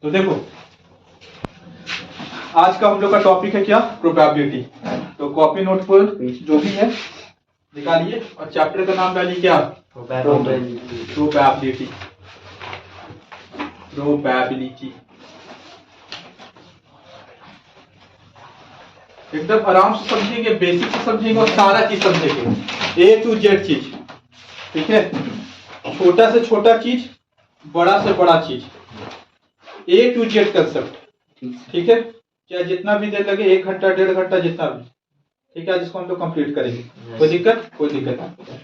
तो देखो आज का हम लोग का टॉपिक है क्या, प्रोबेबिलिटी। तो कॉपी नोट पर जो भी है निकालिए और चैप्टर का नाम डालिए क्या, प्रोबेबिलिटी। प्रोबेबिलिटी एकदम आराम से समझेंगे, बेसिक से समझेंगे और सारा चीज समझेंगे, ए टू जेड चीज। ठीक है, छोटा से छोटा चीज, बड़ा से बड़ा चीज, ए टू जेड कंसेप्ट। ठीक है, चाहे जितना भी देर लगे, 1 घंटा 1.5 घंटा जितना भी। ठीक है, जिसको हम लोग कंप्लीट करेंगे। कोई दिक्कत नहीं,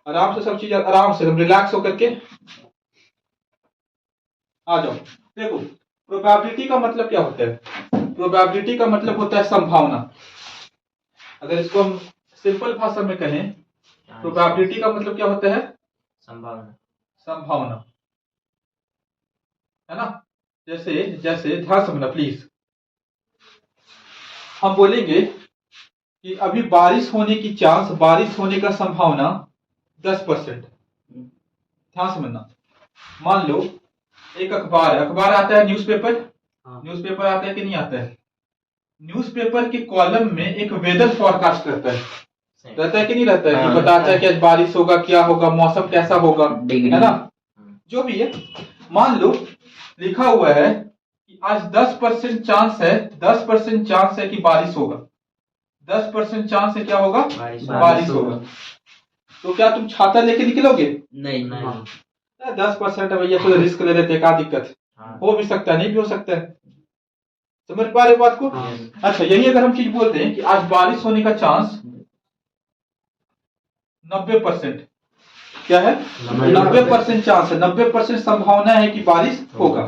आराम से सब चीज, आराम से रिलैक्स होकर के आ जाओ। देखो प्रोबेबिलिटी का मतलब क्या होता है, प्रोबेबिलिटी का मतलब होता है संभावना। अगर इसको हम सिंपल भाषा में कहें, प्रोबेबिलिटी का मतलब क्या होता है, संभावना। संभावना, है ना। जैसे जैसे ध्यान समझना प्लीज, हम बोलेंगे कि अभी बारिश होने की चांस, बारिश होने का संभावना 10%। ध्यान समझना, मान लो एक अखबार है, अखबार आता है न्यूज़पेपर, न्यूज़पेपर आता है कि नहीं आता है। न्यूज़पेपर के कॉलम में एक वेदर फॉरकास्ट रहता है कि नहीं रहता है, कि बताता है कि आज बारिश होगा, क्या होगा, मौसम कैसा होगा, है ना, जो भी है। मान लो लिखा हुआ है कि आज 10% चांस है, 10% चांस है कि बारिश होगा, 10% चांस है क्या होगा, बारिश होगा। तो क्या तुम छाता लेके निकलोगे? नहीं। 10% है भैया, तो रिस्क ले लेते, क्या दिक्कत, हो भी सकता है, नहीं भी हो सकता है। समझ पा रहे हो बात को? अच्छा, यही अगर हम चीज बोलते हैं कि आज बारिश होने का चांस 90%, क्या है, 90% चांस है, 90% संभावना है कि बारिश होगा।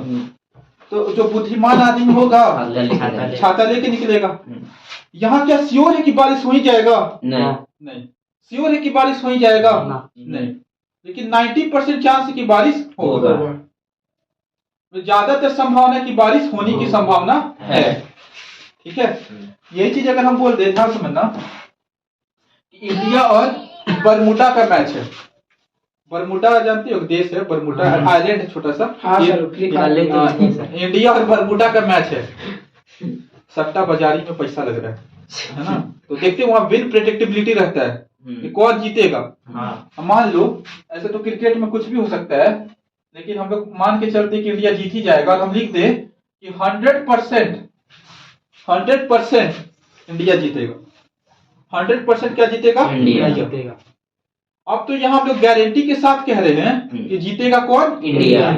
तो जो बुद्धिमान आदमी होगा छाता लेके निकलेगा। यहाँ क्या श्योर है कि बारिश हो ही जाएगा? नहीं। श्योर है कि बारिश हो ही जाएगा? नहीं। लेकिन 90% चांस है कि बारिश होगा। तो ज्यादातर संभावना है कि बारिश होने की संभावना है। ठीक है, यही चीज अगर हम बोल दें, ध्यान समझना, इंडिया और बरमूडा का मैच है। बरमूडा जानते हो, देश है बरमूडा, आइलैंड है छोटा सा। इंडिया और बरमूडा का मैच है, सट्टा बाजारी में पैसा लग रहा है ना। तो देखते वहां विन प्रेडिक्टेबिलिटी रहता है कि कौन जीतेगा। मान लो ऐसे तो क्रिकेट में कुछ भी हो सकता है, लेकिन हम लोग मान के चलते कि इंडिया जीत ही जाएगा, और हम लिख दे कि 100% इंडिया जीतेगा। 100% क्या जीतेगा? इंडिया जीतेगा। अब तो यहाँ हम लोग गारंटी के साथ कह रहे हैं कि जीतेगा कौन? इंडिया।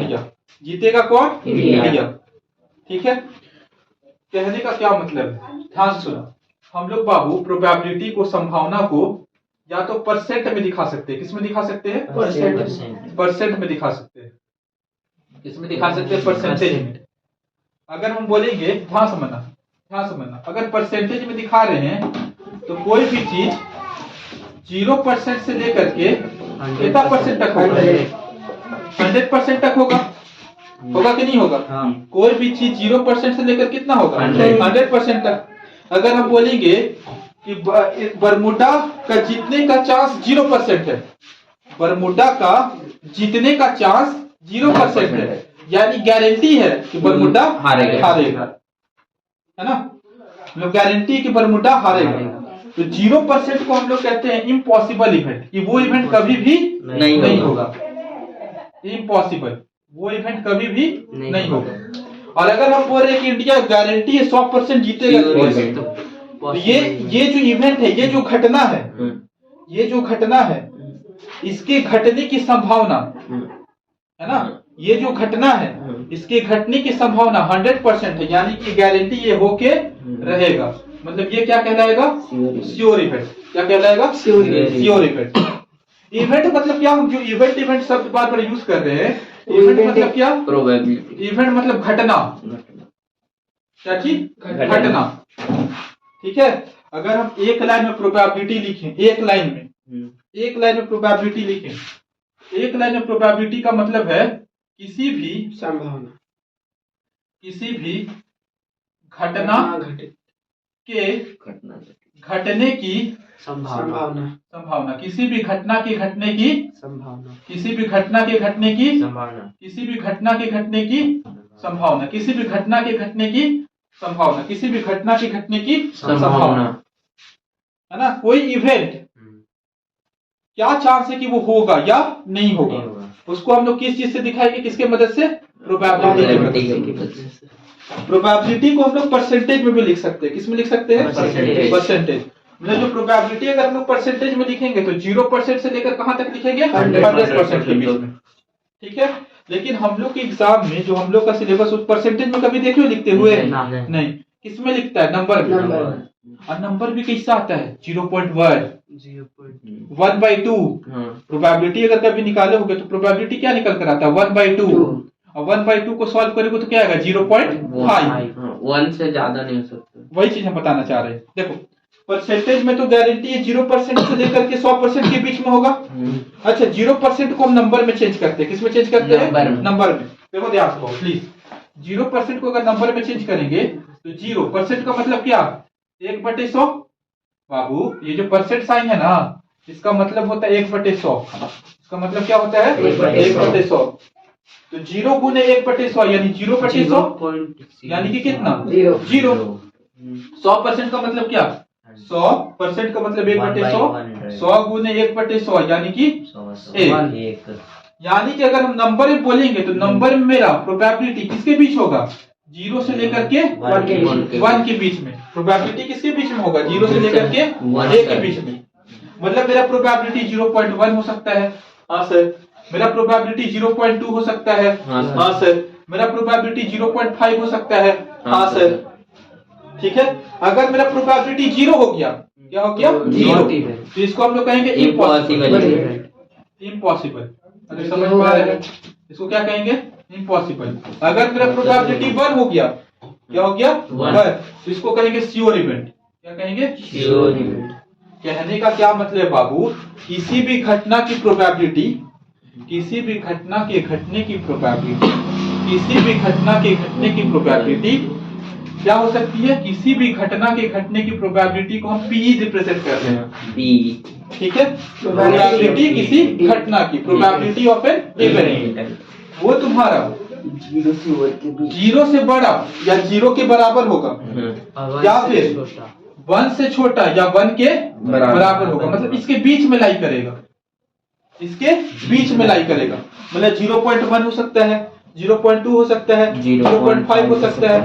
जीतेगा कौन? इंडिया। ठीक है, कहने का क्या मतलब है, ध्यान सुनो। हम लोग बाबू प्रोबेबिलिटी को, संभावना को या तो परसेंट में दिखा सकते हैं। किसमें दिखा सकते हैं? परसेंट में दिखा सकते हैं। किसमें दिखा सकते हैं? परसेंटेज में। अगर हम बोलेंगे, ध्यान समझना, अगर परसेंटेज में दिखा रहे हैं तो कोई भी चीज 0% से लेकर के कितना परसेंट तक होगा? 100% तक होगा कि नहीं होगा? कोई भी चीज 0% से लेकर कितना होगा? 100% तक। अगर हम बोलेंगे कि बरमूडा का जीतने का चांस 0% है, बरमूडा का जीतने का चांस 0% है, यानी गारंटी है कि बरमूडा हारेगा, है ना। मतलब गारंटी कि बरमूडा हारेगा। तो 0% को हम लोग कहते हैं इम्पॉसिबल इवेंट, कि वो इवेंट कभी भी नहीं होगा। इम्पॉसिबल, वो इवेंट कभी भी नहीं होगा। और अगर हम बोल रहे हैं कि इंडिया गारंटी है 100% जीतेगा, तो ये जो इवेंट है, ये जो घटना है, ये जो घटना है, इसके घटने की संभावना, है ना, ये जो घटना है, इसके घटने की संभावना 100% है, यानी कि गारंटी ये होके रहेगा। मतलब ये क्या कहलाएगा? Sure event. क्या कहलाएगा? Sure event. इवेंट मतलब क्या, हम जो इवेंट शब्द बार बार यूज कर रहे हैं, इवेंट मतलब क्या? प्रोबेबिलिटी। इवेंट मतलब घटना। क्या चीज? घटना। ठीक है, अगर हम एक लाइन में प्रोबेबिलिटी लिखें, एक लाइन में प्रोबेबिलिटी लिखें, एक लाइन में प्रोबेबिलिटी का मतलब है किसी भी संभावना, किसी भी घटना के घटने की संभावना, किसी भी घटना के घटने की संभावना, किसी भी घटना के घटने की संभावना, किसी भी घटना के घटने की संभावना, किसी भी घटना के घटने की संभावना, किसी भी घटना के घटने की संभावना, है ना। कोई इवेंट क्या चांस है कि वो होगा या नहीं होगा, उसको हम लोग किस चीज से दिखाएंगे, किसके मदद से, प्रोबेबिलिटी की मदद से। प्रोबेबिलिटी को हम लोग परसेंटेज में भी लिख सकते हैं, किसमें लिख सकते हैं, परसेंटेज। मतलब जो प्रोबेबिलिटी अगर हम लोग परसेंटेज में लिखेंगे तो 0% से लेकर कहां तक लिखेंगे, 100% के बीच में, ठीक है। लेकिन हम लोग के एग्जाम में जो हम लोग का सिलेबस उस परसेंटेज में कभी देखे हो लिखते हुए, नहीं, किसमें लिखता है, नंबर में। और नंबर भी कैसा आता है, 0.1, 1/2। प्रोबेबिलिटी अगर कभी निकाले होगे तो प्रोबेबिलिटी क्या निकल कर आता है, 1/2। और 1/2 को सॉल्व करेंगे तो क्या आएगा, 0.5। 1 से ज्यादा नहीं हो सकता। वही चीज हम बताना चाह रहे हैं। देखो परसेंटेज में तो गारंटी है 0% से लेकर के 100% के बीच में होगा। अच्छा 0% को हम नंबर में चेंज करते हैं, किसमें चेंज करते हैं, नंबर में। देखो ध्यान से प्लीज, 0% को अगर नंबर में चेंज करेंगे तो 0% का मतलब क्या, 1/100। बाबू ये जो परसेंट साइन है ना, इसका मतलब होता है 1/100। इसका मतलब क्या होता है, 1/100। तो 0 गुने 1/100 यानी 0/100 यानी कि कितना, 0। 100% का मतलब क्या, 100% का मतलब 1/100। 100 गुने 1/100 यानी कि 1। यानी कि अगर हम नंबर में बोलेंगे तो नंबर में मेरा प्रोबेबिलिटी किसके बीच होगा, 0 से लेकर के 1 के बीच में। प्रोबेबिलिटी किसके बीच में होगा, 0 से लेकर के 1 के बीच में। मतलब मेरा प्रोबेबिलिटी 0.1 हो सकता है, हाँ सर। मेरा प्रोबेबिलिटी 0.2 हो सकता है, हाँ सर। मेरा प्रोबेबिलिटी 0.5 हो सकता है, हाँ सर, ठीक है। अगर मेरा प्रोबेबिलिटी 0 हो गया, क्या हो गया, 0, तो इसको हम लोग कहेंगे इम्पॉसिबल। इम्पॉसिबल, अगर समझ में आ रहा है, इसको क्या कहेंगे, इम्पॉसिबल। अगर मेरा प्रोबेबिलिटी 1 हो गया, क्या हो गया, 1, तो इसको कहेंगे श्योर इवेंट। क्या कहेंगे, श्योर इवेंट। कहने का क्या मतलब बाबू, किसी भी घटना की प्रोबेबिलिटी, किसी भी घटना के घटने की प्रोबेबिलिटी, किसी भी घटना के घटने की प्रोबेबिलिटी क्या हो सकती है, किसी भी घटना के घटने की प्रोबेबिलिटी को हम पी रिप्रेजेंट करते हैं, पी, ठीक है। प्रोबेबिलिटी किसी घटना की, प्रोबेबिलिटी ऑफ एन इवेंट, वो तुम्हारा 0 से बड़ा या 0 के बराबर होगा, या फिर 1 से छोटा या 1 के बराबर होगा। मतलब इसके बीच में लाई करेगा, इसके बीच में लाई करेगा। मतलब 0.1 हो सकता है, 0.2 हो सकता है, 0.5 हो सकता है।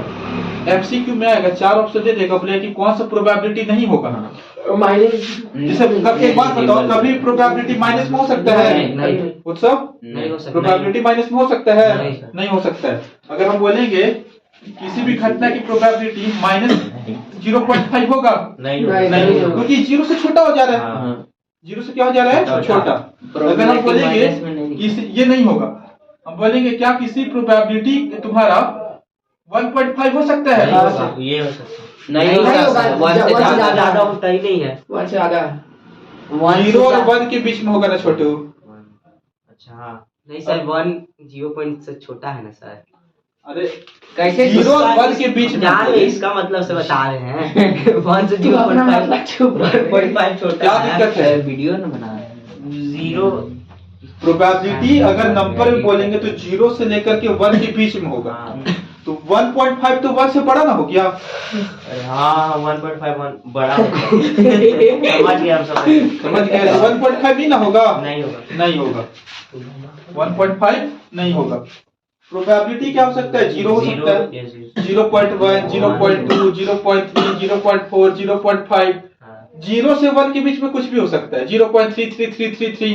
एमसीक्यू में आएगा 4 ऑप्शन दे देगा, बोले कि कौन सा प्रोबेबिलिटी नहीं होगा, माइनस। जैसे एक बात बताओ, कभी प्रोबेबिलिटी माइनस में हो सकता है, उत्सव प्रोबेबिलिटी माइनस में हो सकता है, नहीं हो सकता है। अगर हम बोलेंगे किसी भी घटना की प्रोबेबिलिटी -0.5 होगा, नहीं, क्योंकि 0 से छोटा हो जा रहा है, 0 से क्या हो जा रहा है, छोटा। अगर हम बोलेंगे ये नहीं होगा, हम बोलेंगे क्या किसी प्रोबेबिलिटी तुम्हारा 1.5 हो सकता है, ये हो सकता नहीं होगा, 1 से ज्यादा होता ही नहीं है, 1 से ज्यादा 0 और 1 के बीच में होगा ना छोटू। अच्छा हाँ, नहीं सर 1 0 से छोटा है ना सर। अरे कैसे 0 और 1 के बीच में, इसका मतलब से बता रहे हैं 1 से 0.5 छोटा, क्या दिक्कत है, वीडियो ना बना रहे हैं। 0 प्रोबेबिलिटी अगर नंबर में बोलेंगे तो 0 से लेकर के 1 के बीच में होगा, तो 1.5 तो 1 से बड़ा ना हो गया। अरे हाँ 1.5 बड़ा समझ गया, हम समझ गए। 1.5 भी ना होगा, नहीं होगा, नहीं होगा, 1.5 नहीं होगा। प्रोबेबिलिटी क्या हो सकता है, 0 हो सकता है, 0.1, 0.2, 0.3, 0.4, 0.5। 0 से 1 के बीच में कुछ भी हो सकता है, 0.333333,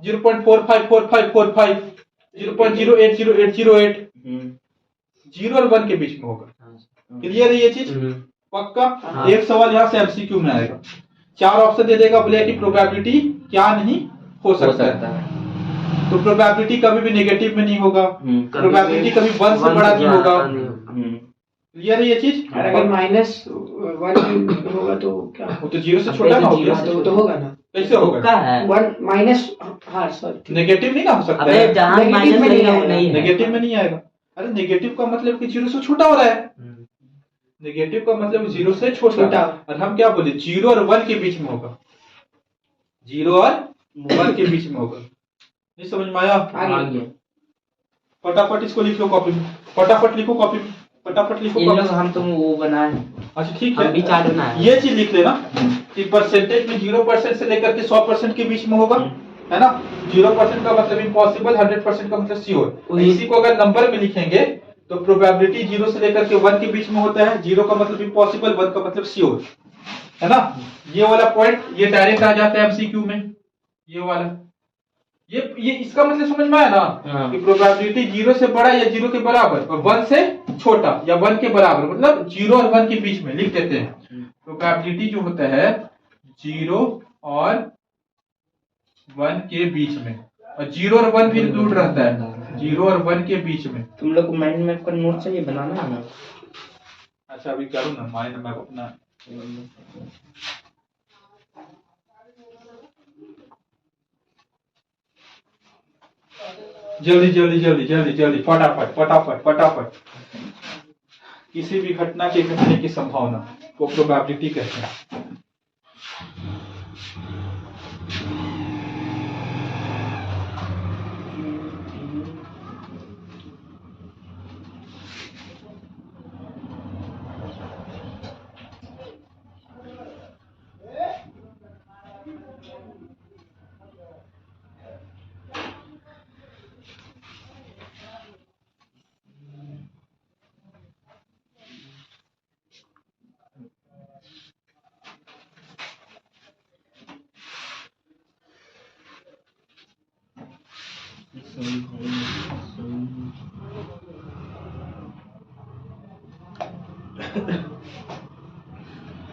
0.454545, 0.080808, 0 और 1 के बीच में होगा। क्लियर है ये चीज, पक्का। एक सवाल यहाँ से एमसीक्यू में आएगा, 4 ऑप्शन दे देगा, बोले कि प्रोबेबिलिटी क्या नहीं हो सकता है। तो प्रोबेबिलिटी कभी भी नेगेटिव में नहीं होगा, प्रोबेबिलिटी कभी 1 से बड़ा नहीं होगा। क्लियर है ये चीज। अगर -1 होगा तो क्या, वो तो 0 से छोटा ना होगा, तो होगा ना, कैसे होगा, 1 माइनस, हाँ सॉरी, नेगेटिव नहीं ना हो सकता है, नेगेटिव में नहीं आएगा। अरे नेगेटिव का मतलब कि 0 से छोटा हो रहा है, नेगेटिव का मतलब 0 से छोटा। और हम क्या बोले, 0 और 1 के बीच में होगा, 0 और 1 के बीच में होगा। नहीं समझ में आया, फटाफट इसको लिख लो कॉपी में, फटाफट लिखो कॉपी में, फटाफट लिखो इन कॉपी लोग में। हम तुम वो बनाए, अच्छा ठीक हम भी है, चार्ट बनाए। ये चीज लिख लेना कि परसेंटेज में 0% से लेकर के 100% के बीच में होगा, है ना। 0% का मतलब इम्पॉसिबल, 100% का मतलब श्योर। इसी को अगर नंबर में लिखेंगे तो प्रोबेबिलिटी 0 से लेकर के 1 के बीच में होता है। 0 का मतलब इम्पॉसिबल, 1 का मतलब श्योर, है ना। ये वाला पॉइंट ये डायरेक्ट आ जाता है एमसीक्यू में, ये वाला। ये इसका मतलब समझ में आया ना हाँ। कि प्रोबेबिलिटी 0 से बड़ा या 0 के बराबर और 1 से छोटा या 1 के बराबर, मतलब 0 और 1 के बीच में लिख देते हैं। प्रोबेबिलिटी जो होता है 0 और 1 के बीच में, और 0 और 1 भी इंक्लूड रहता है, 0 और 1 के बीच में। तुम लोग को माइंड मैप का नोट चाहिए, बनाना है ना। अच्छा अभी करूँ ना माइंड मैप अपना। जल्दी जल्दी जल्दी जल्दी जल्दी, फटाफट फटाफट फटाफट। किसी भी घटना के घटने की संभावना को प्रोबेबिलिटी कहते हैं।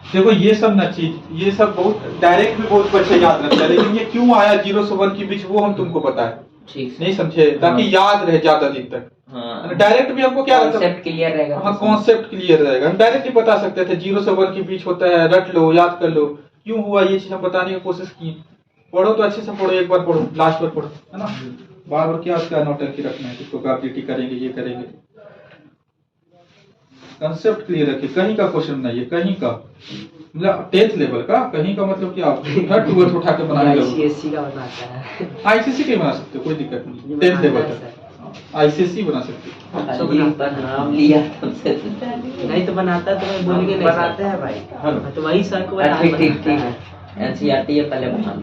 देखो ये सब ना चीज, ये सब बहुत डायरेक्ट भी बहुत बच्चे याद रखते हैं, लेकिन ये क्यों आया 0 से 1 के बीच वो हम तुमको बताएं, ठीक नहीं समझे, ताकि याद रहे ज्यादा दिन तक। हाँ, डायरेक्ट भी हमको क्या कॉन्सेप्ट क्लियर रहेगा। हाँ कॉन्सेप्ट क्लियर रहेगा। हम डायरेक्ट ही बता सकते थे 0 से 1 के बीच होता है, रट लो, याद कर लो क्यों हुआ, ये चीज हम बताने की कोशिश की। पढ़ो तो अच्छे से पढ़ो, एक बार पढ़ो, लास्ट बार पढ़ो, है ना। बार बार क्या उसका नौटंकी रखना है, इसको प्रोबेबिलिटी करेंगे, ये करेंगे। कंसेप्ट क्लियर रखिए, कहीं का क्वेश्चन नहीं है, कहीं का मतलब 10th लेवल का, कहीं का मतलब क्या थर्ड टूवर्थ उठा के बनाने का। आईसीएससी का बनाता है, आईसीसी के बना सकते हो, कोई दिक्कत नहीं, 10th लेवल का आईसीसी बना सकते हो। नाम लिया तुमसे, नहीं तो बनाता तो मैं बोलेंगे नहीं बनाते हैं भाई। हाँ तो वही सर को ठीक ठीक ठीक है, एनसीईआरटी ये पहले बना लो।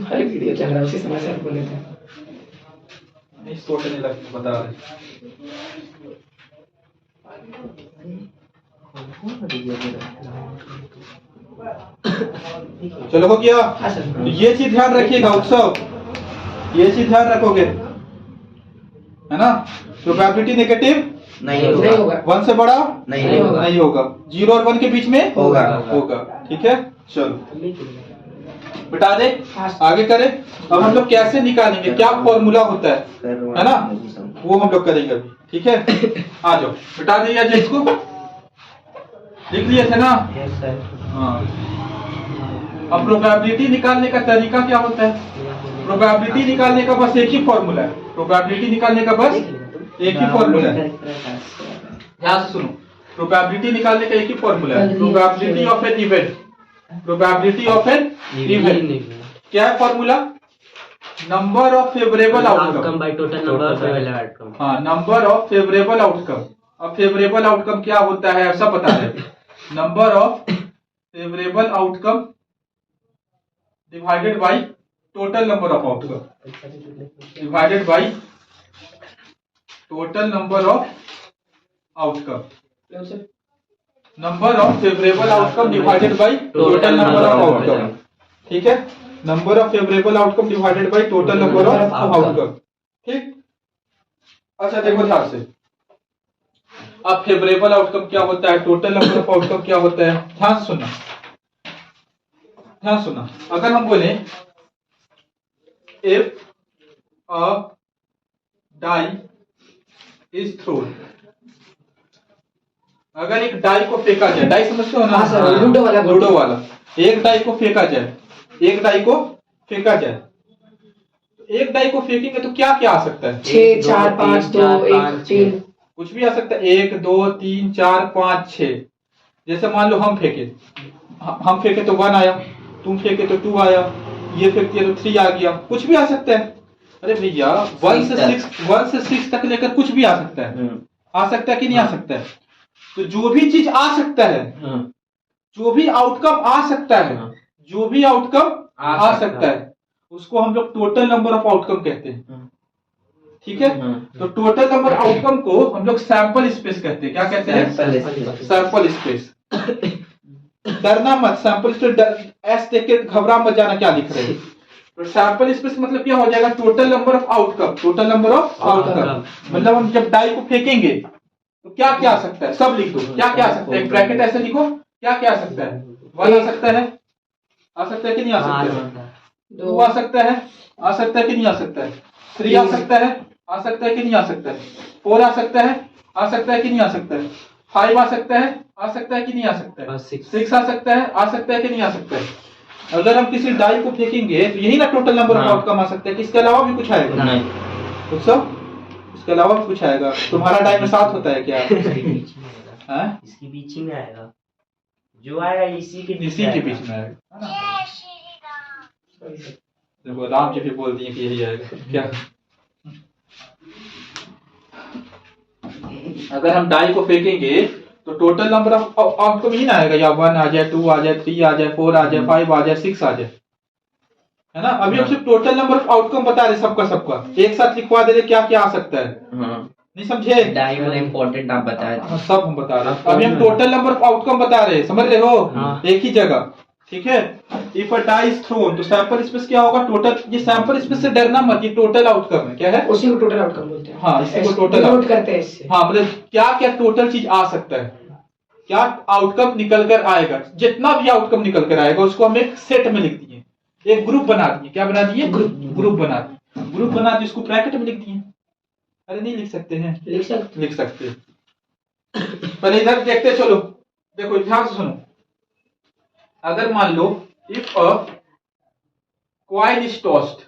भाई वीडियो चल रहा है, उसी समय से बोले थे। नहीं सोचने लग बता रहे। चलो हो गया। तो ये चीज ध्यान रखिएगा उत्सव, ये चीज ध्यान रखोगे, है ना। प्रोबेबिलिटी नेगेटिव नहीं होगा, 1 से बड़ा नहीं होगा, नहीं होगा, 0 और 1 के बीच में होगा। ठीक है। चलो बिटा दे, आगे करें। अब हम लोग कैसे निकालेंगे, क्या फॉर्मूला होता है ना, वो हम लोग करेंगे अभी, ठीक है। आ जाओ बिटा दिया जाए, इसको लिख लिए थे ना। हाँ अब प्रोबेबिलिटी निकालने का तरीका क्या होता है, प्रोबेबिलिटी निकालने का बस एक ही फॉर्मूला है, प्रोबेबिलिटी निकालने का बस एक ही फॉर्मूला है। ध्यान से सुनो, प्रोबेबिलिटी निकालने का एक ही फॉर्मूला है, probability of an event, probability of an event. क्या है formula, number of favourable outcome by total number of favourable outcome. हाँ नंबर ऑफ फेवरेबल आउटकम। अब फेवरेबल आउटकम क्या होता है सब बता रहे, number of favourable outcome divided by total number of outcome, divided by total number of outcome, number of favourable outcome divided by total number of outcome. ठीक है, number of favourable outcome divided by total number of outcome. ठीक, अच्छा देखो ध्यान से, अब favourable outcome क्या होता है, टोटल नंबर ऑफ आउटकम क्या होता है, ध्यान से सुनना, ध्यान सुनना। अगर हम बोले if a die is thrown, अगर एक डाई को फेंका जाए, डाई समझते हो ना, लूडो वाला, एक डाई को फेंका जाए, एक डाई को फेंका जाए, एक डाई को फेंकेंगे तो क्या क्या आ सकता है, 6 4 5 2 1 3, कुछ भी आ सकता है, 1 2 3 4 5 6। जैसे मान लो हम फेंके तो 1 आया, तुम फेंके तो 2 आया, ये फेंकती है तो 3 आ गया, कुछ भी आ सकता है। अरे भैया 1 से 6 तक लेकर कुछ भी आ सकता है, आ सकता है कि नहीं आ सकता है? तो जो भी चीज आ सकता है, जो भी आउटकम आ सकता है, जो भी आउटकम आ सकता है, उसको हम लोग टोटल नंबर ऑफ आउटकम कहते हैं। ठीक है, तो टोटल नंबर आउटकम को हम लोग सैंपल स्पेस कहते हैं। क्या कहते हैं? Sample space. डरना मत, सैंपल स्पेस एस देख के घबरा मत जाना क्या लिख रहे हैं। तो सैंपल स्पेस मतलब क्या हो जाएगा? Total number of outcome. Total number of outcome मतलब हम जब डाई को फेंकेंगे तो क्या क्या आ सकता है, सब लिख दो। क्या क्या आ सकता है? एक ब्रैकेट ऐसे लिखो, क्या क्या आ सकता है? 1 आ सकता है, आ सकता है कि नहीं आ सकता है? 2 आ सकता है, आ सकता है कि नहीं आ सकता है? 3 आ सकता है, आ सकता है कि नहीं आ सकता है? 4 आ सकता है, आ सकता है कि नहीं आ सकता है? 5 आ सकता है, आ सकता है कि नहीं आ सकता है? 6 आ सकता है, आ सकता है कि नहीं आ सकता है? अगर हम किसी डाई को फेंकेंगे तो यही ना टोटल नंबर ऑफ आउटकम आ सकता है कि इसके अलावा भी कुछ आएगा? नहीं, उत्सव इसके अलावा भी कुछ आएगा? तुम्हारा डाई में 7 होता है क्या? इसके बीच में आएगा, जो आएगा इसी के बीच में आएगा। देखो राम जी भी बोल दिए कि यही आएगा। क्या अगर हम डाई को फेंकेंगे तो टोटल नंबर ऑफ आउटकम ही ना आएगा, या 1 आ जाए, 2 आ जाए, 3 आ जाए, 4 आ जाए, 5 आ जाए, 6 आ जाए, है ना? अभी हम सिर्फ टोटल नंबर ऑफ आउटकम बता रहे सबका एक साथ लिखवा दे रहे क्या क्या आ सकता है। नहीं समझे? डाई वाला इम्पोर्टेंट आप बताए। सब हम बता रहे हैं। अभी हम टोटल नंबर ऑफ आउटकम बता रहे हैं, समझ रहे हो? एक ही जगह। ठीक है, if a die is thrown तो सैंपल स्पेस क्या होगा? टोटल। ये सैंपल स्पेस से डरना मत, ये टोटल आउटकम है। क्या है? उसी को टोटल आउटकम बोलते हैं। हाँ, इसी को टोटल नोट करते हैं इससे। हाँ, मतलब क्या क्या टोटल चीज आ सकता है, क्या आउटकम निकल कर आएगा। जितना भी आउटकम निकल कर आएगा उसको हम एक सेट में लिख दिए, एक ग्रुप बना दिए। क्या बना दिए? ग्रुप बना दिए। ग्रुप बना दिए, उसको ब्रैकेट में लिख दिए। अरे नहीं लिख सकते हैं? लिख सकते। पहले इधर देखते चलो, देखो ध्यान से सुनो। अगर मान लो if a coin is tossed,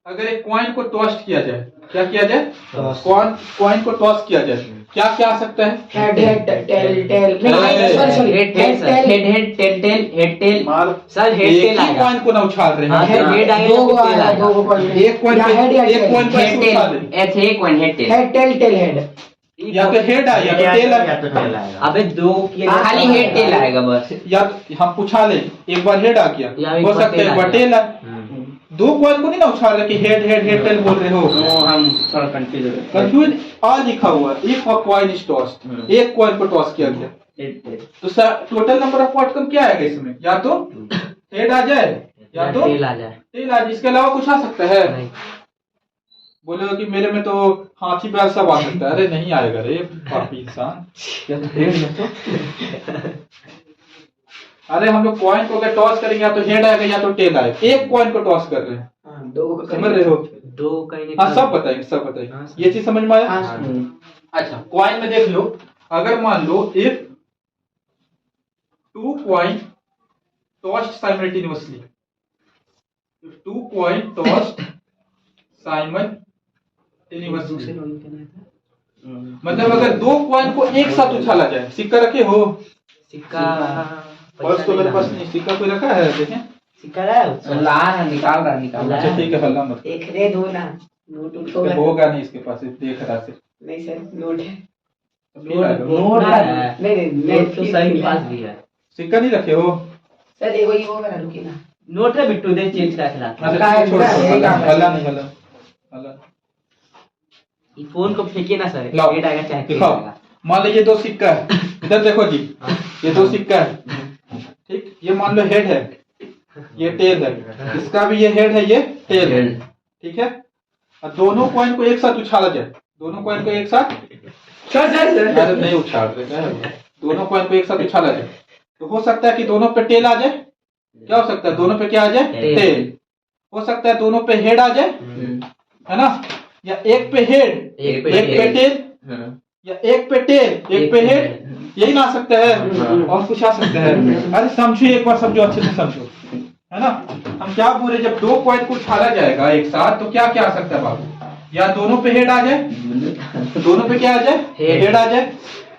अगर एक कॉइन को टॉस्ट किया जाए, क्या किया जाए? कॉइन को टॉस किया जाए, क्या क्या आ सकता है? Head head tail tail sorry head head tail tail head tail sir head tail आएगा। कॉइन को ना उछाल रहे हैं, हेड आएगा, दो कॉइन, एक कॉइन पे उछाल रहे ऐसे एक coin head tail head tail tail head, या तो हेड आया या तो टेल आया। अबे दो खाली हेड टेल आएगा बस। या हम पूछा ले, एक बार हेड आ गया, हो सकता है एक बार टेल आए। दो कॉइन को नहीं ना उछाल रहे कि हेड हेड हेड टेल बोल रहे हो। हम थोड़ा कंफ्यूज आ लिखा हुआ है। If a coin is tossed, एक कॉइन को टॉस किया गया तो टोटल नंबर ऑफ आउटकम क्या आएगा इसमें? या तो हेड आ जाए या तो टेल आ जाए। इसके अलावा कुछ आ सकता है? बोलेगा कि मेरे में तो हाथी बैल सब आ सकता है। अरे नहीं आएगा रे पापी इंसान। अरे हम लोग कॉइन को अगर टॉस करेंगे या तो हेड आएगा या तो टेल आएगा। एक कॉइन को टॉस कर रहे हैं, समझ रहे हो? दो कहीं। हाँ सब बताएंगे, सब बताएंगे। ये चीज समझ में आया? अच्छा, कॉइन में देख लो, अगर मान लो if 2 coin tossed simultaneously, 2 coin tossed simultaneously, मतलब अगर 2 कॉइन को एक साथ उछाला जाए। सिक्का रखे हो? सिक्का पर्स तो मेरे पास नहीं, सिक्का कोई रखा है? देखें सिक्का निकाल रहा। अच्छा ठीक है, हल्ला मत। एक दे दो ना, नोट उनको होगा नहीं इसके पास, देख रहा सिर्फ। नहीं सर, नोट है। नोट नहीं तो सही पास भी है। सिक्का नहीं रखे हो? सर ये वही होगा ना, रुकिए ना। नोट है बिट्टू, दे चेंज का खिला। हल्ला नहीं, हल्ला। ये फोन को फेंकिए ना सर, लाओ, हेड आएगा चाहे दिखाओ। मान लीजिए 2 सिक्का है, इधर देखो जी, ये 2 सिक्का है। ठीक, ये मान लो हेड है, ये टेल है, इसका भी ये हेड है, ये टेल है। ठीक है, और दोनों कॉइन को एक साथ उछाला जाए, दोनों कॉइन को एक साथ अरे नहीं उछाल रहे, दोनों कॉइन को एक साथ उछाला जाए तो हो सकता है कि दोनों पे टेल आ जाए। क्या हो सकता है? दोनों पे क्या आ जाए? टेल। हो सकता है दोनों पे हेड आ जाए, है ना? या एक पे हेड एक पे टेल, या एक पे टेल एक पे हेड, यही ना आ सकता है। और कुछ आ सकता है? अरे समझो, एक बार समझो, अच्छे से समझो, है ना? हम क्या बोल रहे, जब 2 कॉइन को उछाला जाएगा एक साथ तो क्या क्या आ सकता है बाबू? या दोनों पे हेड आ जाए, दोनों पे क्या आ जाए? हेड आ जाए,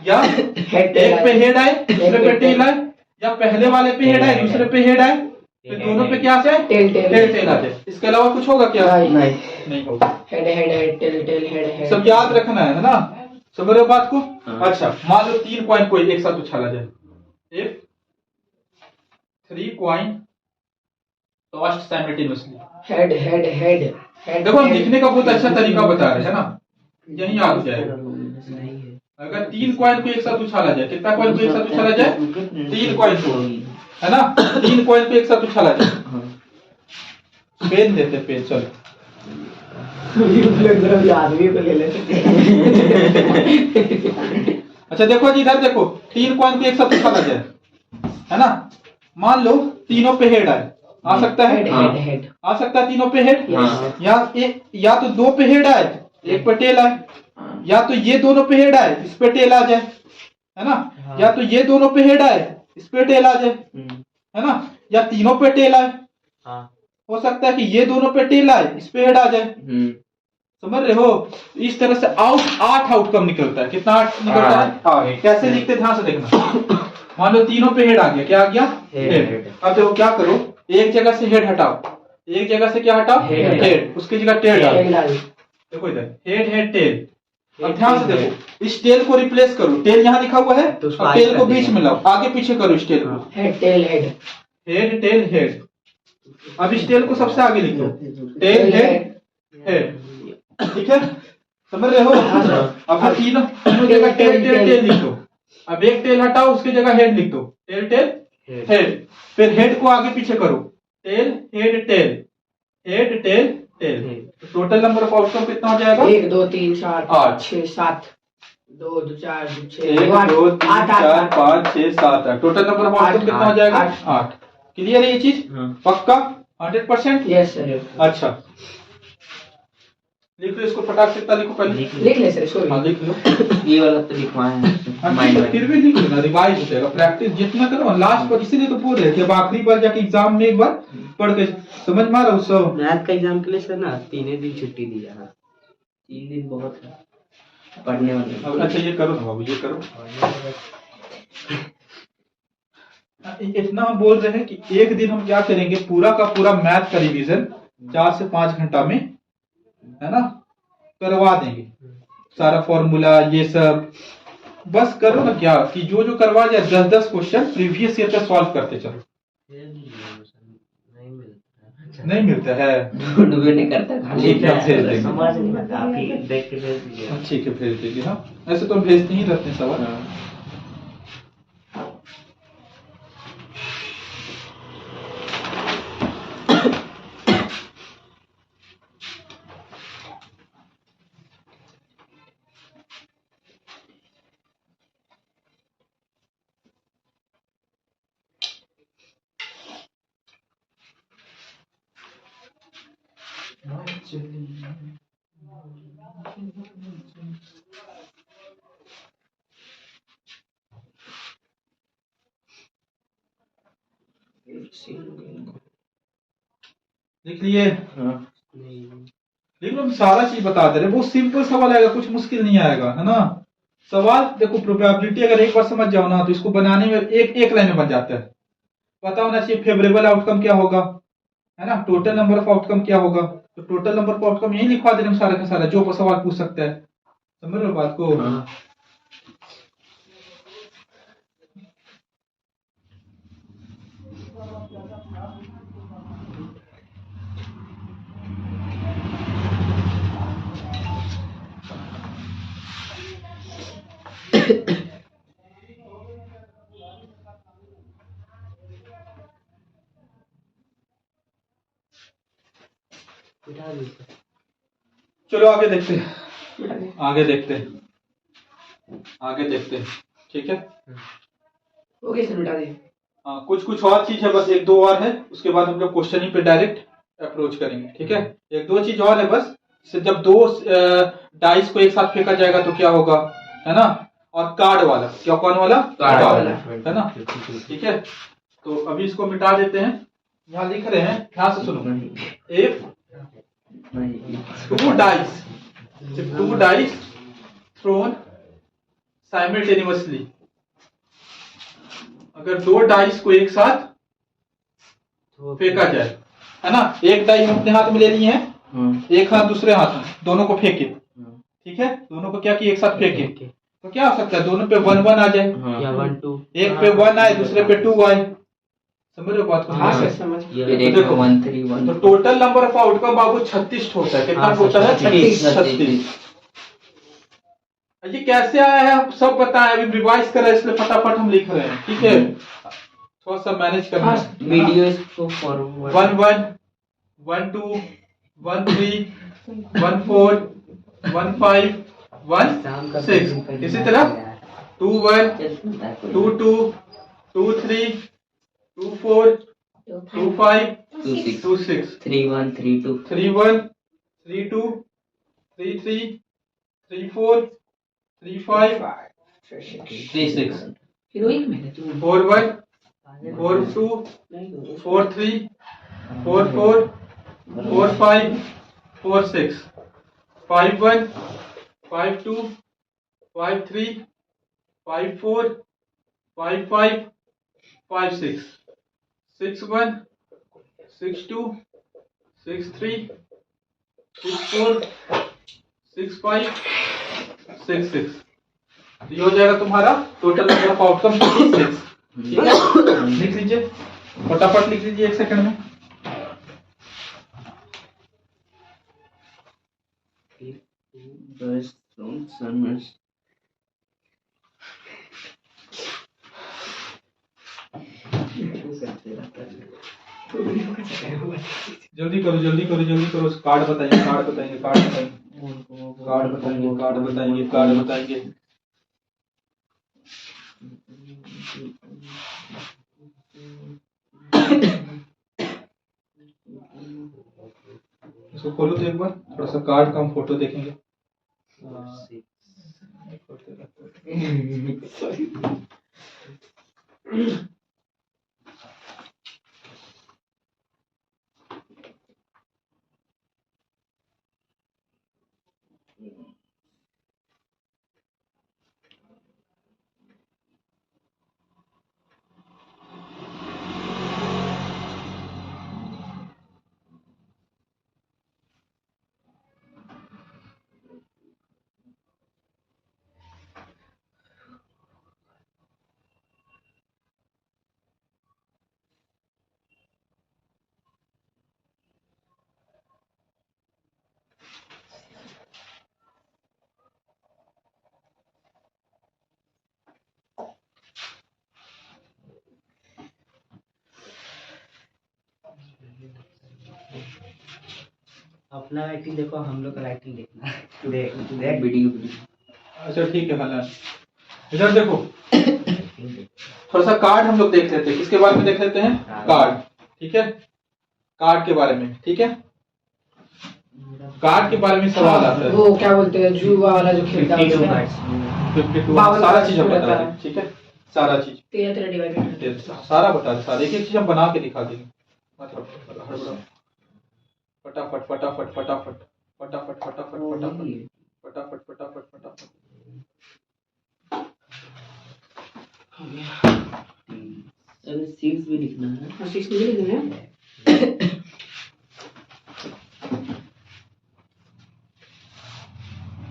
या एक पे हेड आए दूसरे पे टेल आए, या पहले वाले पे हेड आए दूसरे पे हेड आए, फिर दोनों पे क्या आ जाए? टेल टेल टेल टेल आ जाए। इसके अलावा कुछ होगा क्या? नहीं नहीं होगा। Head head head tail tail head head सब याद रखना है ना? समझ रहे हो बात को? हाँ। अच्छा, मान लो 3 कॉइन कोई एक साथ उछाला जाए। If 3 coin tossed simultaneously. Head head head head देखो, हम लिखने का बहुत अच्छा तरीका बता रहे हैं ना, यही याद हो जाएगा। अगर 3 कॉइन को एक साथ उछाला जाए, कितना कॉइन को एक साथ उछाला जाए? 3 कॉइन को, है ना? 3 कॉइन को एक साथ उछाला जाए। पेन देते, पेन, चलो। आदमी को ले लेते। अच्छा देखो जी, इधर देखो, 3 कॉइन को एक साथ उछाला जाए, है ना? मान लो तीनों पे हेड आए, आ सकता है? हेड हेड आ सकता है तीनों पे हेड? हाँ। या तो 2 पे हेड आए, एक पे टेल आए, या तो ये दोनों पे हेड आए, इस पे टेल आ जाए, है ना? या तो ये दोनों पे हेड आए, इस पे टेल आ जाए, है ना? या तीनों पे टेल आए, हो सकता है कि ये दोनों पे टेल आए, इस पे हेड आ जाए। समझ रहे हो? इस तरह से 8 आउटकम निकलता है। कितना निकलता है? 8। कैसे लिखते, ध्यान से देखना। मान लो तीनों पे हेड आ गया, क्या आ गया? हेड। अब देखो क्या करो, एक जगह से हेड हटाओ, एक जगह से क्या हटाओ? हेड। उसकी जगह टेल डालो। देखो इधर हेड हेड टेल। अब ध्यान से देखो, इस टेल को रिप्लेस करो, टेल यहाँ लिखा हुआ है, अब टेल को बीच में लाओ, आगे पीछे करो इस टेल को। Head tail head head tail head. अब इस टेल को सबसे आगे लिखो, टेल हेड हेड। ठीक है, समझ रहे हो? अब तीनों जगह टेल टेल टेल लिख दो। अब एक टेल हटाओ, उसकी जगह हेड लिख दो, टेल टेल हेड। फिर हेड को आगे पीछे करो, tail head tail, head tail tail. Total number of outcome कितना हो जाएगा? 1 2 3 4 8 6 7 2 2 4 6 1 2 3 4 5 6 7 8। टोटल नंबर ऑफ आउटकम कितना हो जाएगा? 8। क्लियर है ये चीज? पक्का 100%? Yes sir. अच्छा, लिख लो इसको, फटाक से कितना लिखो पहले। लिख ले सर, सॉरी। हाँ लिख लो। ये वाला तो लिखवाए हैं माइंड में। फिर भी लिख लो ना, रिवाइज हो जाएगा। प्रैक्टिस जितना करो लास्ट पर, इसीलिए तो बोल रहे थे, अब आखिरी बार जाके एग्जाम में एक बार पढ़ के समझ में आ रहा हो। मैथ का एग्जाम के लिए सर ना 3 दिन छुट्टी दी है। 3 दिन बहुत है पढ़ने वाले। अच्छा ये करो ना बाबू, ये करो। इतना हम बोल रहे हैं कि एक दिन हम क्या करेंगे, पूरा का पूरा मैथ का रिवीजन 4 से 5 घंटा में, है ना, करवा देंगे। सारा फॉर्मूला ये सब बस करो ना, क्या कि जो जो करवा जाए 10-10 क्वेश्चन प्रीवियस ईयर का सॉल्व करते चलो। नहीं मिलता है, ढूंढ नहीं करता। ठीक है, भेज देंगे। समझ नहीं आता, आप ही देख के भेज दीजिए। ठीक है, भेज देंगे। हाँ, ऐसे तो भेजते ही रहते हैं सवाल। लिख लिए? लिख लो, सारा चीज बता दे रहे, बहुत सिंपल सवाल आएगा, कुछ मुश्किल नहीं आएगा, है ना? सवाल देखो, प्रोबेबिलिटी अगर एक बार समझ जाओ ना, तो इसको बनाने में एक लाइन में बन जाता है। पता होना चाहिए फेवरेबल आउटकम क्या होगा, है ना, टोटल नंबर ऑफ आउटकम क्या होगा। तो टोटल नंबर ऑफ आउटकम यही लिखवा दे रहे हम सारा का सारा, जो सवाल पूछ सकता है। समझ रहे हो बात को? चलो आगे देखते हैं, आगे देखते हैं, आगे देखते हैं। ठीक है, ओके सर, बिठा दिए। हाँ, कुछ और चीज है, बस 1-2 और है, उसके बाद हम लोग क्वेश्चन ही पे डायरेक्ट अप्रोच करेंगे। ठीक है, 1-2 चीज और है बस। जब 2 डाइस को एक साथ फेंका जाएगा तो क्या होगा, है ना? और कार्ड वाला क्या, कौन वाला? कार्ड वाला, है ना? ठीक है, तो अभी इसको मिटा देते हैं। यहाँ लिख रहे हैं, ध्यान से सुनो। इफ 2 dice thrown simultaneously, अगर 2 डाइस को एक साथ फेंका जाए, है ना। एक डाई हम अपने हाथ में ले लिए हैं, एक हाथ दूसरे हाथ में, दोनों को फेंके, ठीक है, दोनों को क्या किए, एक साथ फेंके, तो क्या हो सकता है, दोनों पे 1 1 आ जाए, या 1 2, एक पे 1 आए, दूसरे पे 2 आए, समझ रहे हो बात को। हाँ सर समझ ये तो देखो 1 3 1, तो टोटल नंबर ऑफ आउटकम बाबू 36 होता है, कितना हाँ, होता है, 36। 36। ये कैसे आया है हम सब बताएं, अभी रिवाइज कर रहे हैं इसलिए फटाफट हम लिख रहे हैं, ठीक है, थोड़ा सा मैनेज करना है। वीडियो इसको फॉरवर्ड 1 1 1 2 1 3 1 4 1 5 1 6, इसी तरह 2 1 2 2 2 3 2 4 2 5 2 6 3 1 3 2, 3 1 3 2 3 3 3 4 3 5 3 6 हीरोइन में 4 1 4 2 4 3 4 4 4 5 4 6 5 1 5 2 5 3 5 4 5 5 5 6 6 1 6 2 6 3 6 4 6 5 6 6, ये हो जाएगा तुम्हारा टोटल नंबर ऑफ आउटकम 36, ठीक है। लिख लीजिए, फटाफट लिख लीजिए 1 सेकंड में। बस समझ जल्दी करो जल्दी करो जल्दी करो, कार्ड बताएंगे कार्ड बताएंगे कार्ड बताएंगे कार्ड बताएंगे कार्ड बताएंगे कार्ड बताएंगे। इसको खोलो तो एक बार, थोड़ा सा कार्ड का हम फोटो देखेंगे। अपना राइटिंग देखो, हम लोग का राइटिंग देखना, देख वीडियो। अच्छा ठीक है, हला इधर देखो, थोड़ा सा कार्ड हम लोग देख लेते हैं, किसके बारे में देख लेते हैं, कार्ड, ठीक है, कार्ड के बारे में, ठीक है, कार्ड के बारे में सवाल आता है। वो क्या बोलते हैं, जुआ वाला जो खेलता है 52 सारा चीज हम बता दें, ठीक है, सारा चीज 13 डिवाइडेड सारा बता दें, सारे एक एक चीज हम बना के दिखा देंगे, मतलब हड़बड़ा, फटाफट फटाफट फटाफट फटाफट फटाफट फटाफट फटाफट फटाफट फटाफट। अभी 6 भी लिखना है, और 6 मुझे लिखना है।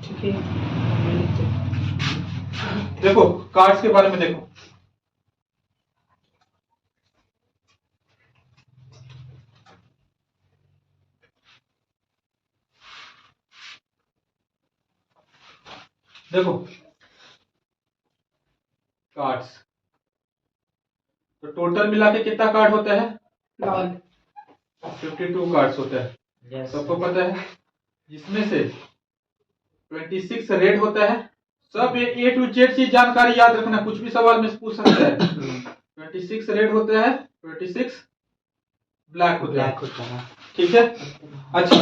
ठीक है, देखो कार्ड्स के बारे में देखो, देखो कार्ड्स, तो टोटल मिला के कितना कार्ड होता है, 52 कार्ड्स होता है, सबको पता है, जिसमें से 26 रेड होता है, सब A to Z चीज जानकारी याद रखना, कुछ भी सवाल में पूछ सकता है। 26 रेड होता है, 26 ब्लैक होता है, ठीक है। अच्छा,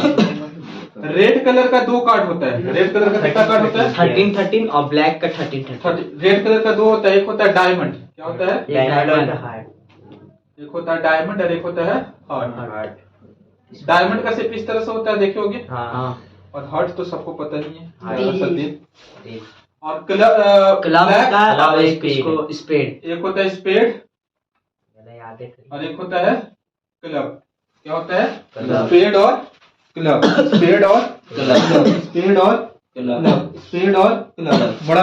रेड कलर का 2 कार्ड होता है, रेड कलर का कितना कार्ड होता है, 13 13, और ब्लैक का 13 13। रेड कलर का 2 होता है, एक होता है डायमंड, क्या होता है, डायमंड हार्ट, एक होता है डायमंड और एक होता है हार्ट। डायमंड का शेप इस तरह से होता है, देखोगे, हाँ, और हार्ट तो सबको पता ही है, और क्लब का स्पेड, एक होता है स्पेड और एक होता है क्लब। क्या होता है? क्लब। स्पेड और क्लब, स्पेड और क्लब, स्पेड और क्लब, स्पेड और क्लब। बड़ा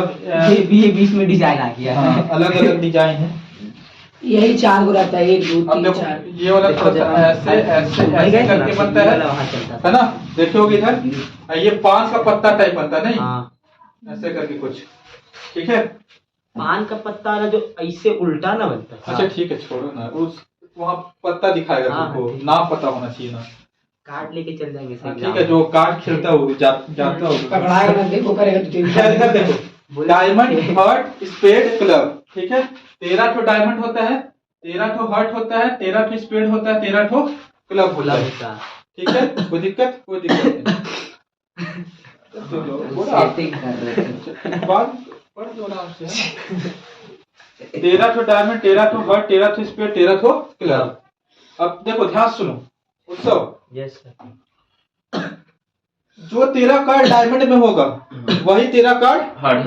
ये बीच में डिजाइन आ गया है। हाँ, अलग अलग डिजाइन है। यही 4 गो रहता है, 1 2 अब 3 देखो 4। ये वाला थोड़ा सा ऐसे ऐसे ऐसे करके बनता है ना? देखियोगे इधर ये पान का पत्ता टाइप बनता है नहीं? हाँ, ऐसे करके कुछ, ठीक है। पान का पत्ता वाला जो ऐसे उल्टा ना बनता है। अच्छा ठीक है, छोड़ो ना, उस वहाँ पत्ता दिखाएगा हाँ, तुमको, ठीक। नाम पता होना चाहिए ना। कार्ड लेके चल जाएंगे हाँ, सही ठीक है, जो कार्ड खेलता हो जाता हो। पकड़ाएगा ना, देखो करेगा तो 3 इधर देखो, डायमंड, हर्ट, स्पेड, क्लब, ठीक है। 13 ठो डायमंड होता है, 13 ठो हर्ट होता है, 13 ठो स्पेड होता है, 13 ठो क्लब होता है, ठीक है। कोई दिक्कत नहीं। सेटिंग कर रहे हैं। बात पढ़ दो आराम से। 13 ठो डायमंड, 13 ठो हर्ट, 13 ठो स्पेड, 13 ठो क्लब। अब देखो ध्यान सुनो उत्सव, यस सर। जो 13 कार्ड डायमंड में होगा वही 13 कार्ड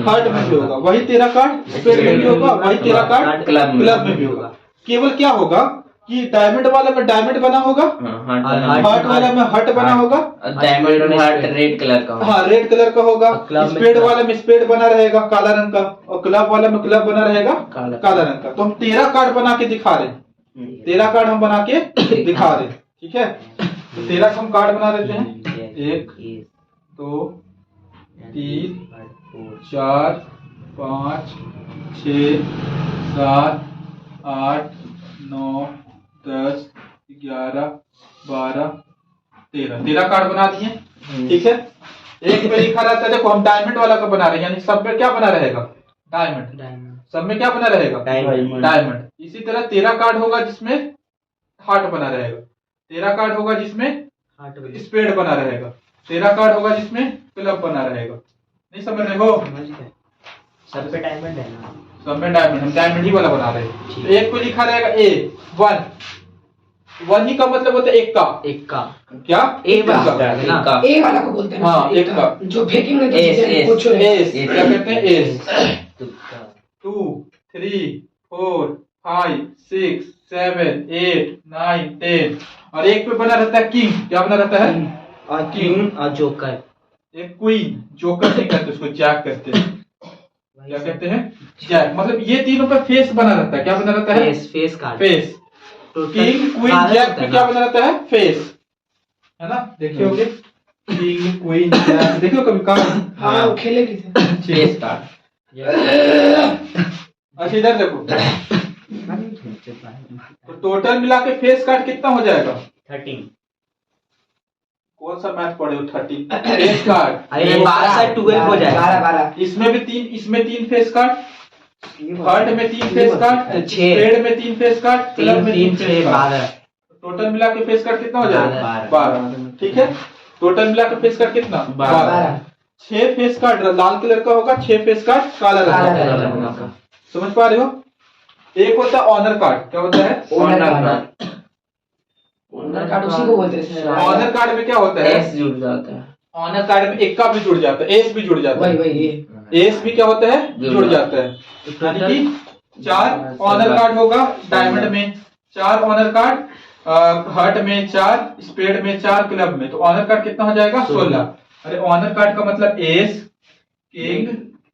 हर्ट में भी होगा, वही 13 कार्ड स्पेड में भी होगा, वही 13 कार्ड क्लब में भी होगा। केवल क्या होगा कि डायमंड वाला में डायमंड बना होगा, हर्ट वाला में हर्ट बना होगा, डायमंड और हार्ट रेड कलर का होगा। हाँ रेड कलर का होगा, क्लब में स्पेड क्लब। वाला में स्पेड बना रहेगा काला रंग का, और क्लब वाला में क्लब बना रहेगा काला रंग का। तो हम 13 कार्ड बना के दिखा रहे हैं, 13 कार्ड हम बना के दिखा रहे हैं, ठीक है। तो 13 हम कार्ड बना देते हैं, 1 2 3 4 5 6 7 8 9 10 11 12 13 कार्ड बना दिए, ठीक है। एक पे लिखा रहता है, देखो हम डायमंड वाला का बना रहे हैं, यानी सब में क्या बना रहेगा? डायमंड। सब में क्या बना रहेगा? डायमंड। इसी तरह 13 कार्ड होगा जिसमें हार्ट बना रहेगा, 13 कार्ड होगा जिसमें स्पेड बना रहेगा, 13 कार्ड होगा जिसमें क्लब बना रहेगा। नहीं समझ रहे हो? सब पे डायमंड है ना? सब में डायमंड, हम डायमंड ही वाला बना रहे हैं। तो एक पे लिखा रहेगा A 1 ही का मतलब होता है एक का क्या? एक का का ए वाला को बोलते हैं ना, हाँ, एक का। जो फेंकेंगे तो एस, चीजें एस। कुछ एस क्या कहते हैं? एस। तुक्का। 2 3 4 5 6 7 8 9 10। और एक पे बना रहता है किंग, क्या बना रहता है? और किंग और जोकर। एक क्वीन, जोकर नहीं कहते उसको, जैक कहते हैं। क्या कहते हैं? जैक। मतलब ये तीनों पे फेस बना रहता है, क्या बना रहता है? Face card. Face. King queen jack पे क्या बना रहता है? फेस, है ना? देखिए होगे किंग क्वीन जैक, देखियो कभी कार्ड। हाँ वो खेले भी थे। Face card. अच्छा इधर देखो, तो टोटल मिला के फेस कार्ड कितना हो जाएगा? 13। कौन सा मैथ पढ़े हो? 13 फेस कार्ड। अरे 12 से 12 हो जाएगा। 12 इसमें भी 3, इसमें 3 फेस कार्ड, हर्ट में 3 फेस कार्ड, 6 स्पेड में 3 फेस कार्ड, क्लब में 3 फेस कार्ड। 12। टोटल मिला के फेस कार्ड कितना हो जाएगा? 12। ठीक है, टोटल मिला के फेस कार्ड कितना? 12। 6 फेस कार्ड लाल कलर का होगा, 6 फेस कार्ड काला रंग का। समझ पा रहे हो? एक होता है ऑनर कार्ड, क्या होता है? ऑनर कार्ड उसी को बोलते हैं। ऑनर कार्ड में क्या होता है? एस जुड़ जाता है। ऑनर कार्ड में एक का भी जुड़ जाता है, एस भी जुड़ जाता है। वही एस भी क्या होता है? जुड़ जाता है। यानी कि 4 ऑनर कार्ड होगा डायमंड में, 4 ऑनर कार्ड हर्ट में, 4 स्पेड में, 4 क्लब में। तो ऑनर कार्ड कितना हो जाएगा? 16। अरे ऑनर कार्ड का मतलब एस, किंग,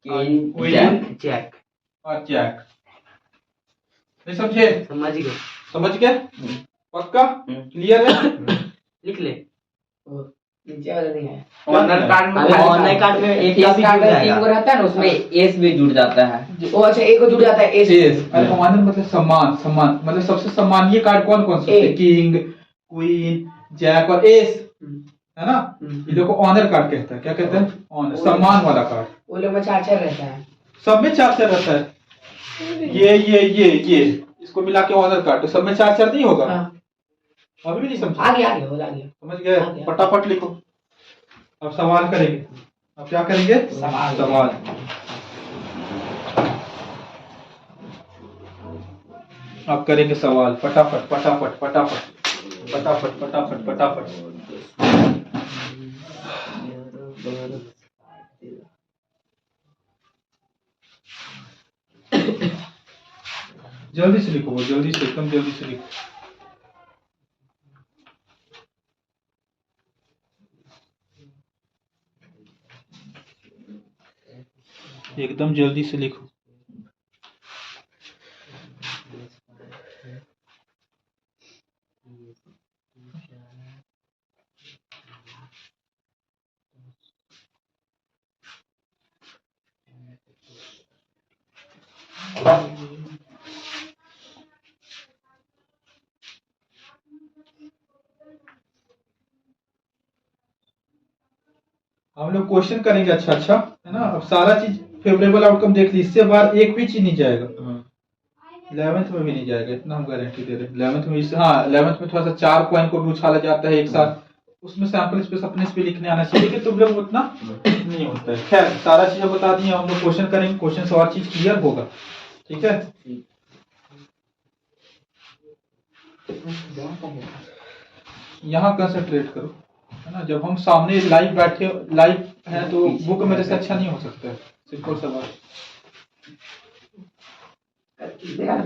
क्वीन, जैक और जैक। नहीं समझे? समझ गए। समझ गए? पक्का क्लियर है? लिख ले। नीचे वाला नहीं है। ऑनर कार्ड में एक का भी जुड़ जाएगा। रहता है ना, उसमें एस भी जुड़ जाता है। वो अच्छा एक को जुड़ जाता है एस। अरे ऑनर मतलब सम्मान, सम्मान मतलब सबसे सम्मानीय कार्ड कौन कौन से? किंग, क्वीन, जैक और एस, है ना? ये लोग को ऑनर कार्ड कहता है। क्या कहते हैं? ऑनर, सम्मान वाला कार्ड। वो लोग में 4 रहता है, सब में 4 रहता है। ये इसको मिला के ऑनर कार्ड, तो सब में 4 नहीं होगा? अभी भी नहीं समझा? आगे हो गया। समझ गए? फटाफट लिखो। अब सवाल करेंगे। अब क्या करेंगे? सवाल। अब करेंगे सवाल। फटाफट फटाफट फटाफट फटाफट फटाफट फटाफट। जल्दी से लिखो, जल्दी से, एकदम जल्दी से लिखो। एकदम जल्दी से लिखो। हम लोग क्वेश्चन करेंगे अच्छा अच्छा, है ना। अब सारा चीज फेवरेबल आउटकम देख ली, इससे बाहर एक भी चीज नहीं जाएगा। 11th में भी नहीं जाएगा, इतना हम गारंटी दे रहे हैं। 11th में हाँ 11th में थोड़ा सा 4 कॉइन को भी उछाला जाता है एक साथ, उसमें सैंपल स्पेस अपने पे लिखने आना चाहिए, लेकिन तुम लोग उतना नहीं होता है। खैर सारा चीजें बता दी, हम लोग क्वेश्चन करेंगे, क्वेश्चन से और चीज क्लियर होगा, ठीक है। यहाँ कंसंट्रेट करो, है ना। जब हम सामने लाइव बैठे लाइव है तो बुक मेरे से अच्छा नहीं हो सकता है, सिंपल सा बात।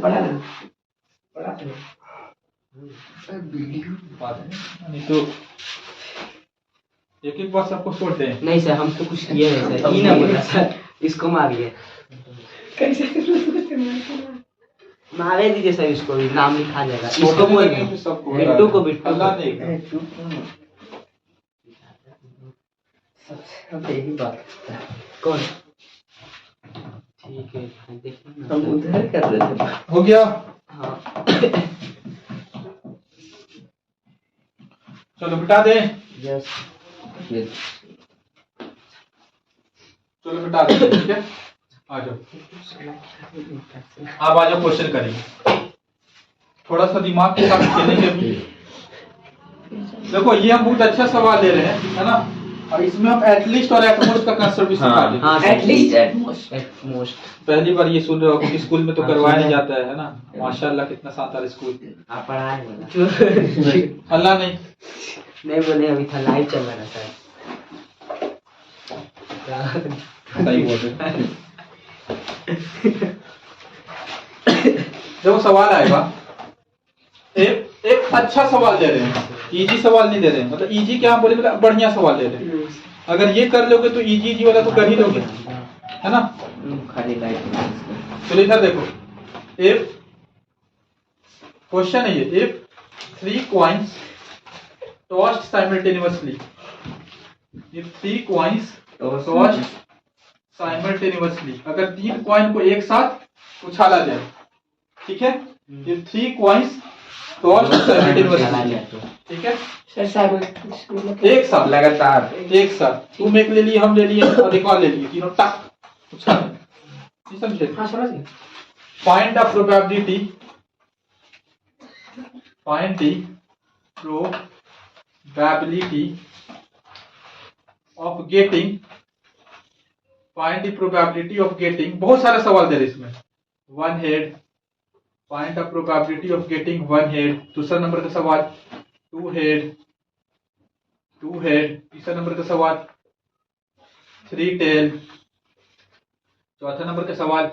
पढ़ा ना, पढ़ा तो नहीं तो एक एक बार सबको छोड़ दें। नहीं सर, हम तो कुछ किए नहीं सर, ये ना बोला सर, इसको मारिए। कैसे मारे दीजिए सर, इसको भी नाम लिखा जाएगा। इसको बोल बिट्टू को, बिट्टू अल्लाह ने यही बात कौन? ठीक है देखिए ना। हम उधर कर रहे थे। हो गया। हाँ चलो मिटा दे, यस चलो मिटा दे, ठीक है। आ जाओ, आप आ जाओ, क्वेश्चन करेंगे। थोड़ा सा दिमाग के साथ खेलेंगे अभी। देखो ये हम बहुत अच्छा सवाल ले रहे हैं, है ना। और इसमें हम एटलीस्ट और एटमोस्ट का कंसेप्ट भी सिखा देंगे। हाँ एटलीस्ट एटमोस्ट पहली बार ये सुन रहे हो कि स्कूल में तो करवाया नहीं जाता है ना। माशाल्लाह कितना शानदार स्कूल। आप पढ़ाए बोला अल्लाह नहीं नहीं बोले, अभी था लाइव चल रहा था सही बोल रहे। देखो सवाल आएगा, एक अच्छा सवाल दे रहे हैं, इजी सवाल नहीं दे रहे हैं। मतलब इजी क्या हम बोले, मतलब बढ़िया सवाल दे रहे हैं। अगर ये कर लोगे तो इजी इजी वाला तो कर ही लोगे, है ना। खाली लाइव। चलो इधर देखो, इफ क्वेश्चन है ये, if 3 coins tossed simultaneously, if 3 coins tossed simultaneously, अगर 3 कॉइन को एक साथ उछाला जाए, ठीक है। if 3 coins tossed simultaneously, ठीक है, सर साहब एक साथ लगातार, एक साथ तुम एक ले लिए, हम ले लिए और एक और ले लिए, तीनों टक उछाले, समझे। हाँ समझ गए। Find the probability, find the probability of getting, find the probability of getting, बहुत सारा सवाल दे रहे इसमें। One head, find the probability of getting one head। दूसरा नंबर का सवाल 2 head, 2 head। तीसरा नंबर का सवाल 3 tail। चौथा नंबर का सवाल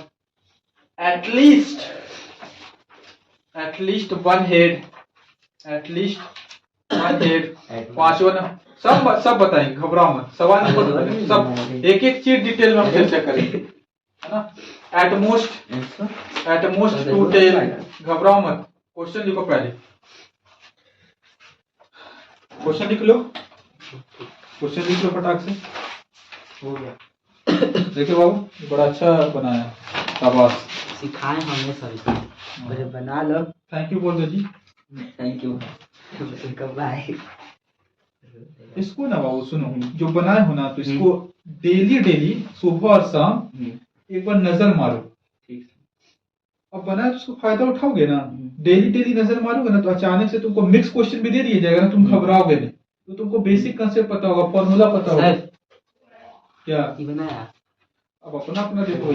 at least one head, at least one head। पांचवा नंबर सब बताएंगे, घबराओ मत, सवाल नहीं बताएंगे, सब एक एक चीज डिटेल में हम चर्चा करेंगे, है ना। at most 2 tail, घबराओ मत। क्वेश्चन लिखो, पहले क्वेश्चन लिख लो, क्वेश्चन लिख लो फटाक से। हो गया। देखिए बाबू बड़ा अच्छा बनाया, शाबाश। सिखाए हमने सभी, मुझे बना लो। थैंक यू बोल दो जी। Thank you. बाय। इसको ना बाबू सुनो, जो बनाए हो ना, तो इसको डेली डेली सुबह और शाम एक बार नजर मारो। अब बनाए तो उसको फायदा उठाओगे ना, डेली डेली नजर मारोगे ना, तो अचानक से तुमको मिक्स क्वेश्चन भी दे दिया जाएगा ना, तुम घबराओगे नहीं, तो तुमको बेसिक कंसेप्ट पता होगा, फॉर्मूला पता होगा। क्या बनाया? अब अपना अपना देखो,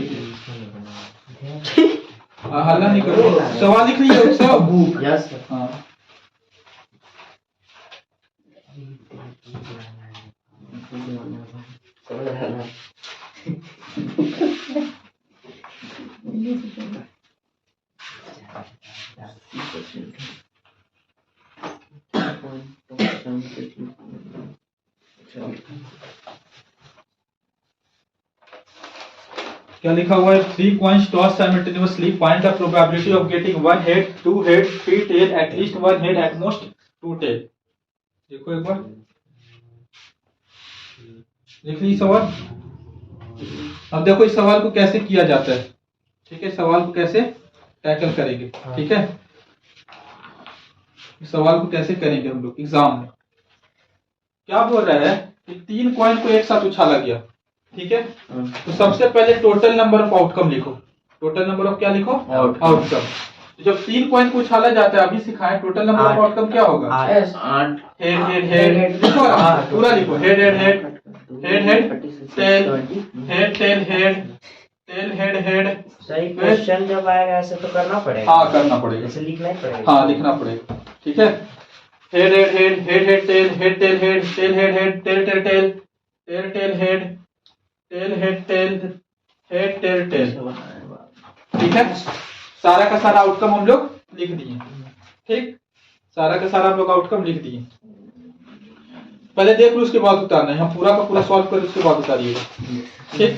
हल्ला नहीं करो, सवाल लिख लीजिए सब बुक। यस हाँ क्या लिखा हुआ है? 3 coins tossed simultaneously, find the probability of getting 1 head, 2 head, 3 tail, at least 1 head, at most 2 tail. देखो एक बार लिख ली सवाल। अब देखो इस सवाल को कैसे किया जाता है, ठीक है, सवाल को कैसे टैकल करेंगे, ठीक है, इस सवाल को कैसे करेंगे हम लोग एग्जाम में। क्या बोल रहा है कि 3 कॉइन को एक साथ उछाला गया, ठीक है, तो सबसे पहले टोटल नंबर ऑफ आउटकम लिखो। टोटल नंबर ऑफ क्या लिखो? आउटकम। तो जब 3 कॉइन को उछाला जाता है, अभी सिखाएं, टोटल नंबर ऑफ आउटकम क्या होगा? 8 हेड हेड हेड लिखो, पूरा लिखो, head head head head head tail head tail head tail head head. सही क्वेश्चन जब आएगा ऐसे तो करना पड़ेगा। हाँ करना पड़ेगा, ऐसे लिखना ही पड़ेगा। हाँ लिखना पड़ेगा, ठीक है। Head head head head head tail head tail head tail head head tail tail tail tail tail head tail head tail head tail tail, ठीक है। सारा का सारा आउटकम हम लोग लिख दिए, ठीक, सारा का सारा हम लोग आउटकम लिख दिए। पहले देख लो, उसके बाद उतारना है, हम पूरा का पूरा सॉल्व कर उसके बाद उतारिएगा, ठीक।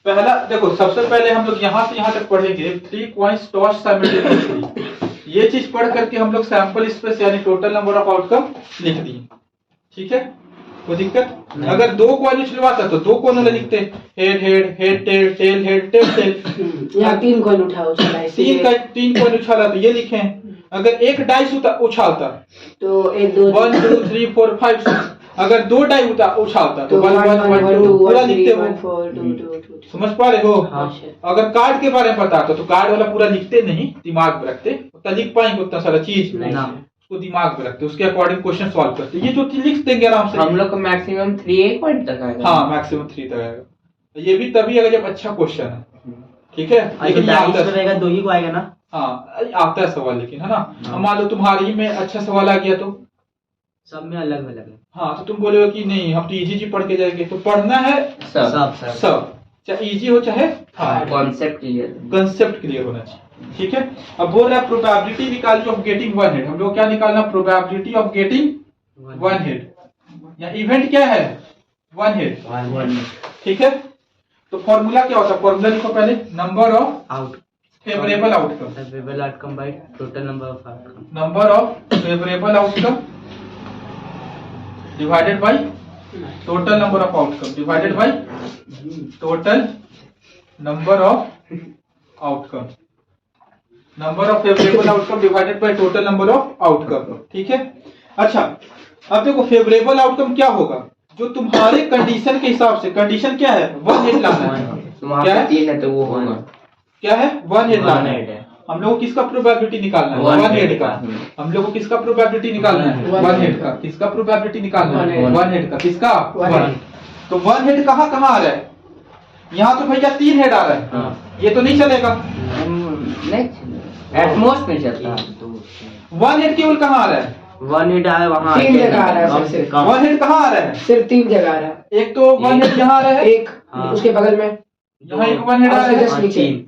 पहला देखो, सबसे पहले हम लोग यहाँ से यहाँ तक पढ़ेंगे 3 coins tossed simultaneously। ये चीज पढ़ करके हम लोग सैंपल स्पेस यानी टोटल नंबर ऑफ आउटकम लिख दिए, ठीक है, कोई दिक्कत? अगर 2 कॉइन उछलवाता तो 2 कॉइन वाले लिखते, head head head tail tail head tail tail. यहाँ 3 कॉइन उछाला है, 3 कॉइन उछाला तो ये लिखे। अगर एक डाइस उछालता तो 1 2 1 2 3 4 5 6, अगर 2 डाई उछालता तो 1 1 1 2 पूरा लिखते हो। 4 2 2 2। समझ पा रहे हो? हाँ। अगर कार्ड के बारे में बताता तो कार्ड वाला पूरा लिखते नहीं, दिमाग में रखते, उतना लिख पाएंगे उतना सारा चीज नहीं, उसको दिमाग में रखते, उसके अकॉर्डिंग क्वेश्चन सॉल्व करते। ये जो लिख देंगे आराम से, हम लोग को मैक्सिमम 3 पॉइंट तक आएगा। हाँ मैक्सिमम 3 तक आएगा। ये भी तभी अगर जब अच्छा क्वेश्चन है, ठीक है। लेकिन रहेगा 2 ही को आएगा ना। हाँ आता है सवाल, लेकिन है ना, अब मान लो तुम्हारी में अच्छा सवाल आ गया तो सब में अलग अलग है। हाँ तो तुम बोलोगे कि नहीं हम तो इजी पढ़ के जाएंगे, तो पढ़ना है सब चाहे इजी हो चाहे कॉन्सेप्ट क्लियर होना चाहिए, ठीक है। अब बोल रहा है प्रोबेबिलिटी निकालिए ऑफ गेटिंग 1 हेड। हम लोग क्या निकालना? प्रोबेबिलिटी ऑफ गेटिंग 1 हेड या इवेंट क्या है? 1 हेड, ठीक है। तो फॉर्मूला क्या होता है? फॉर्मूला लिखो पहले, number of favourable outcome by total number of outcome, number of favourable outcome divided by total number of outcome divided by total number of outcome, number of favourable outcome divided by total number of outcome, ठीक है। अच्छा अब देखो favourable outcome क्या होगा? जो तुम्हारे condition के हिसाब से, कंडीशन क्या है? 1 हेड लाना है, क्या है? 3 है तो वो होगा, क्या है? 1 हेड लाना है। हम लोग को किसका प्रोबेबिलिटी निकालना है? 1 हेड का। हम लोग को किसका प्रोबेबिलिटी निकालना है? 1 हेड का। किसका प्रोबेबिलिटी निकालना है? 1 हेड का। किसका? 1। तो 1 हेड कहाँ कहाँ आ रहा है? यहाँ तो भैया 3 हेड आ रहा है, ये तो नहीं चलेगा, एटमोस्ट में चलता है। 1 हेड केवल कहाँ आ रहा है? 1 हेड आया वहाँ 3 जगह आ रहा है, सिर्फ 1 हेड कहाँ आ रहा है? सिर्फ 3 जगह आ रहा है। एक तो 1 हेड यहाँ आ रहा है, एक उसके बगल में यहाँ एक 1 हेड आ रहा जस्ट है, नीचे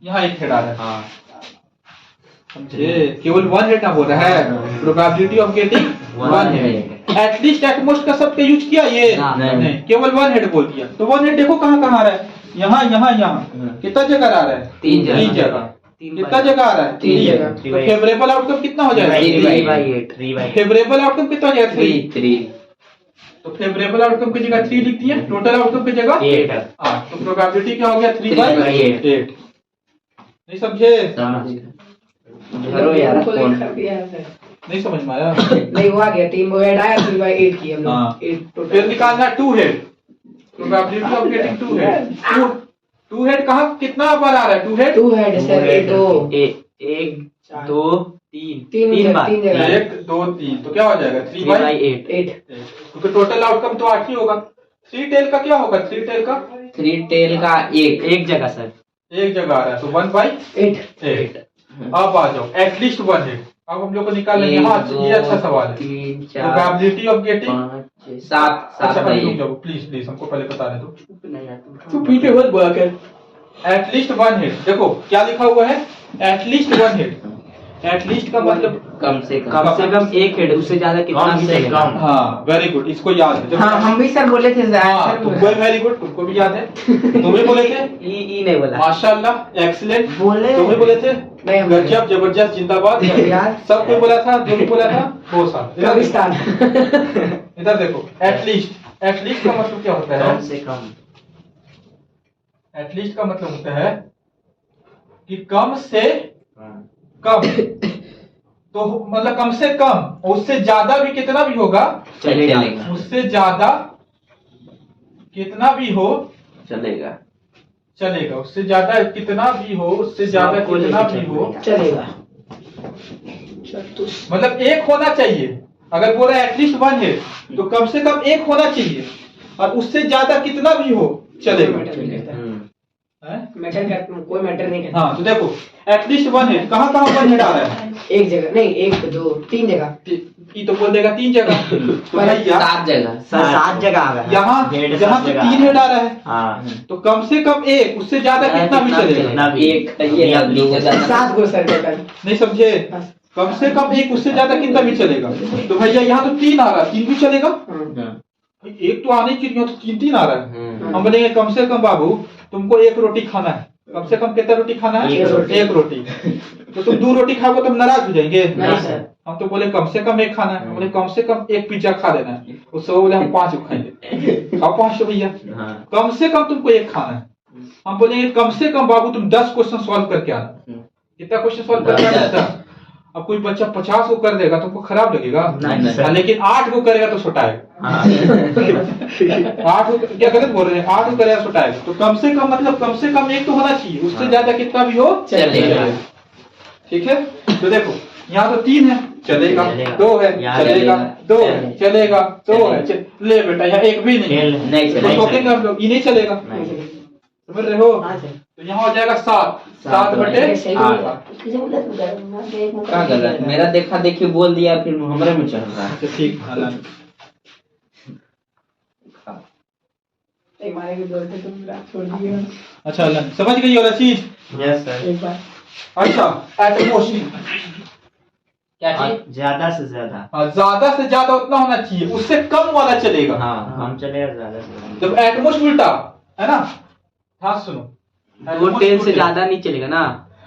यहाँ एक हेड आ रहा है, समझे? केवल 1 हेड ना हो रहा है। Probability of getting 1 head, at least at most का सब पे यूज किया ये नहीं, केवल 1 हेड बोल दिया। तो 1 हेड देखो कहाँ कहाँ आ रहा है? यहाँ यहाँ यहाँ कितना जगह आ रहा है? 3 जगह। कितना जगह आ रहा है? 3 जगह। तो फेवरेबल आउटकम कितना हो जाएगा? 3/8 फेवरेबल आउटकम कितना हो जाएगा? 3। तो फेवरेबल आउटकम की जगह 3 लिख दिए, टोटल आउटकम की जगह 8। तो प्रोबेबिलिटी क्या हो गया? 3/8। नहीं समझे? उनको लिख दिया है। नहीं समझ में आया? नहीं वो आ गया, 3 हेड आया 3/8 की हम लोग। हाँ। 8 टोटल। फिर निकालना 2 head, probability of getting 2 head. 2 head कहाँ कितना बार आ रहा है? 2 हेड 2 हेड सर, 1 2 1 2 3 3 जगह 1 2 3, तो क्या हो जाएगा? 3/8। 8। क्योंकि टोटल आउटकम तो 8 ही होगा। 3 टेल का क्या होगा? 3 टेल का 3 टेल का एक जगह सर, एक जगह आ रहा है, तो 1/8। अब आ जाओ एटलीस्ट 1 हेड। अब हम लोग को निकालना है यहाँ, ये अच्छा सवाल है। 3 4 प्रोबेबिलिटी ऑफ गेटिंग 5 6 7 प्लीज हमको पहले बताने दो। नहीं तो पीछे मत बोला कर। एटलीस्ट 1 हेड, देखो क्या लिखा हुआ है? At least 1 head. एटलीस्ट का मतलब कम से कम एक हेड, उससे ज्यादा कितना भी चलेगा। हाँ वेरी गुड, इसको याद है। हाँ हम भी सर बोले थे हाँ तुमको वेरी गुड, तुमको भी याद है। तुम भी बोले थे ई नहीं बोला। माशाल्लाह, एक्सीलेंट बोले। तुम भी बोले थे नहीं, हम बोले। गजब, जबरदस्त, जिंदाबाद। यार। सब कोई बोला था, जो भी बोला था वो साल। कब्रिस्तान। इधर देखो, एटलीस्ट, एटलीस्ट का मतलब क्या होता है? कम से कम। एटलीस्ट का मतलब होता है कि कम से कम, तो मतलब कम से कम, उससे ज्यादा भी कितना भी होगा चलेगा। उससे ज्यादा कितना भी हो चलेगा। चलेगा, उससे ज्यादा कितना भी हो, उससे ज्यादा सबको कितना लेके भी हो चलेगा। मतलब एक होना चाहिए। अगर बोल रहा है एटलीस्ट वन है तो कम से कम एक होना चाहिए, और उससे ज्यादा कितना भी हो चलेगा। हैं? मैटर करता, कोई मैटर नहीं करता। हाँ तो देखो, एटलीस्ट वन है, कहाँ कहाँ वन हेड आ रहा है? एक जगह नहीं, एक दो तीन जगह। ये तो बोल देगा 3 जगह। तो भैया 7 जगह। सर 7 जगह आ गया। यहाँ हेड यहाँ 7 से जगह 3 हेड आ रहा है, हाँ तो कम से कम एक, उससे ज्यादा कितना भी चलेगा। कितना भी। एक ये आदमी को ज्यादा। 7 गो सर टोटल। नहीं समझे? कम से कम एक, उससे ज्यादा कितना भी चलेगा। तो भैया यहाँ तो 3 आ रहा है, 3 भी चलेगा। भाई एक तो आने की नहीं, तो 3 आ रहा है। हम बोलेंगे कम से कम बाबू तुमको 1 रोटी खाना है। कम से कम कितना रोटी खाना है? 1 रोटी। तो तुम 2 रोटी खाओगे तो हम नाराज हो जाएंगे। नहीं सर। हम तो बोले कम से कम 1 खाना है। हम बोले कम से कम 1 पिज्जा खा लेना है। उससे वो बोले हम 5 खाएंगे। खाओ 5 भैया। कम से कम तुमको 1 खाना है। हम बोलेंगे कम से कम बाबू तुम 10 क्वेश्चन सॉल्व करके आना। कितना क्वेश्चन सॉल्व करके आना? 10। अब कोई बच्चा 50 को कर देगा तुमको खराब लगेगा? नहीं सर। लेकिन 8 को करेगा तो सुटाएगा। 8 को क्या गलत बोल रहे हैं? 8 को करेगा सुटाएगा। तो कम से कम मतलब कम से कम एक तो होना चाहिए, उससे ज्यादा कितना भी हो चलेगा। ठीक है। तो देखो यहाँ तो 3 है, चलेगा। चलेगा। 2 है, यहाँ चलेगा। चलेगा। 2 है, चलेगा। 2 है, ले बेटा यहाँ 1 भी नहीं। नहीं तो चलेगा। ठोकेंगे हम लोग, ये नहीं चलेगा। समझ रहे हो? तो यहाँ हो जाएगा 7 बटे 8। क्या गलत? मेरा देखा देखी बोल दिया, फिर हमरे में चढ़ रहा है। अच्छा ठीक। एक मारे के बोलते तुम रात छोड़ दिए। अच्छा समझ गई वाला चीज? Yes sir. एक बार अच्छा एटमोस्ट, क्या चीज? ज्यादा से ज्यादा। ज्यादा से ज्यादा उतना होना चाहिए, उससे कम वाला चलेगा। हाँ हम चलेगा ज्यादा से ज्यादा। जब एटमोस्ट उल्टा है ना, हाँ सुनो, 2 टेल से ज्यादा नहीं चलेगा ना।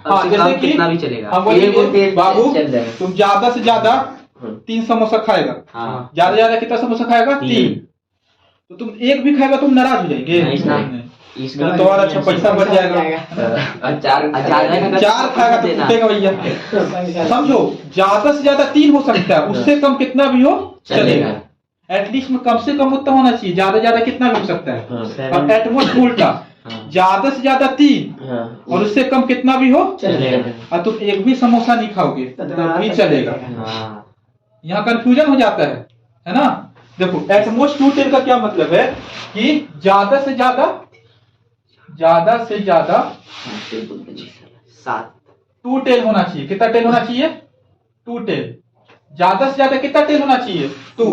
हाँ उससे जैसे कम कि कितना भी चलेगा। हम बोलेंगे बाबू चल जाएगा। तुम ज्यादा से ज्यादा 3 समोसा खाएगा। हाँ। ज्यादा ज्यादा कितना समोसा खाएगा? 3। तो तुम 1 भी खाएगा तुम नाराज हो जाएंगे। नहीं। इसका तो और अच्छा पैसा बच जाएगा। अचार 4 खाएगा तो फूटेगा भैया। समझो, ज्यादा से ज्यादा 3 हो सकता है, उससे कम कितना भी हो चलेगा। एटलीस्ट में कम से कम उतना होना चाहिए, ज्यादा ज्यादा कितना भी हो सकता है। अब एटमोस्ट उल्टा, ज्यादा से ज्यादा 3 और उससे कम कितना भी हो चलेगा। और तुम 1 भी समोसा नहीं खाओगे तब भी चलेगा। यहाँ कंफ्यूजन हो जाता है ना। देखो एटमोस्ट 2 टेल का क्या मतलब है कि ज्यादा से ज्यादा 7 2 टेल होना चाहिए। कितना टेल होना चाहिए? 2 टेल। ज्यादा से ज्यादा कितना टेल होना चाहिए? 2।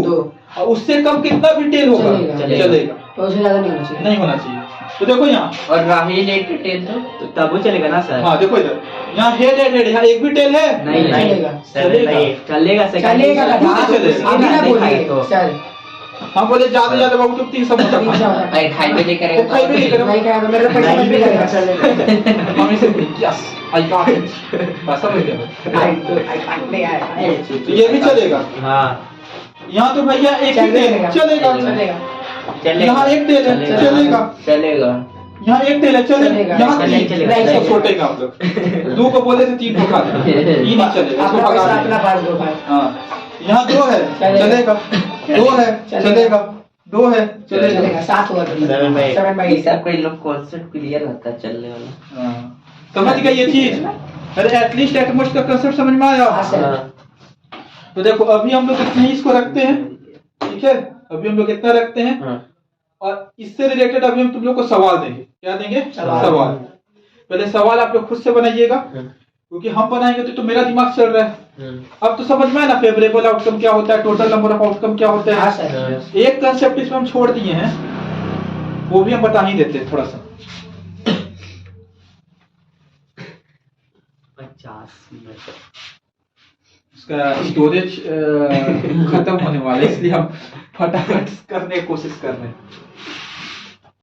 और उससे कम कितना भी टेल होगा चलेगा। तो उससे ज्यादा नहीं होना चाहिए। नहीं होना चाहिए। तो देखो यहाँ, और राही लेट टेल तो तब वो चलेगा ना सर। हाँ देखो इधर, यहाँ हेड हेड हेड, यहाँ 1 भी टेल है। नहीं चलेगा। चलेगा। चलेगा चलेगा। अभी ना बोलिए सर। हम बोले ज्यादा ज्यादा बाबू तुम 3 समोसा खाओ। भाई खाई भी नहीं करेगा। वो खाई भी नहीं करेगा। नहीं कहेगा मेरा पैसा बच भी करेगा। हम इसे यस आई गॉट इट, पैसा मिल गया। तो ये भी चलेगा। हाँ यहाँ तो भैया 1 ही टेल चलेगा। यहाँ 1 टेल है चलेगा। यहाँ 1 टेल है चलेगा। यहाँ नहीं चलेगा। इसको छोटेगा हम लोग। 2 को बोले थे 3 को खा लेना। ये नहीं चलेगा, इसको भगा देंगे। अपना पास दो भाई। हाँ यहाँ 2 है चलेगा। 2 है चलेगा। 2 है चलेगा। 7 हुआ तो 7 बाई इसका कोई लोग कॉन्सेप्ट क्लियर रहता है चलने वाला। हाँ। समझ गए ये चीज? अरे एटलीस्ट एटमोस्ट का कंसेप्ट समझ में आया? तो देखो अभी हम लोग इतने ही इसको रखते हैं, ठीक है। अभी हम लोग इतना रखते हैं और इससे रिलेटेड अभी हम तुम लोग को सवाल देंगे। क्या देंगे? सवाल। पहले सवाल आप लोग खुद से बनाइएगा, क्योंकि हम बनाएंगे तो मेरा दिमाग चल रहा है। अब तो समझ में आया ना फेवरेबल आउटकम क्या होता है, टोटल नंबर ऑफ आउटकम क्या होता है। एक कंसेप्ट इसमें हम छोड़ दिए हैं, वो भी हम बता ही देते हैं थोड़ा सा। 50 मिनट उसका स्टोरेज खत्म होने वाला है, इसलिए हम फटाफट करने की कोशिश कर रहे हैं।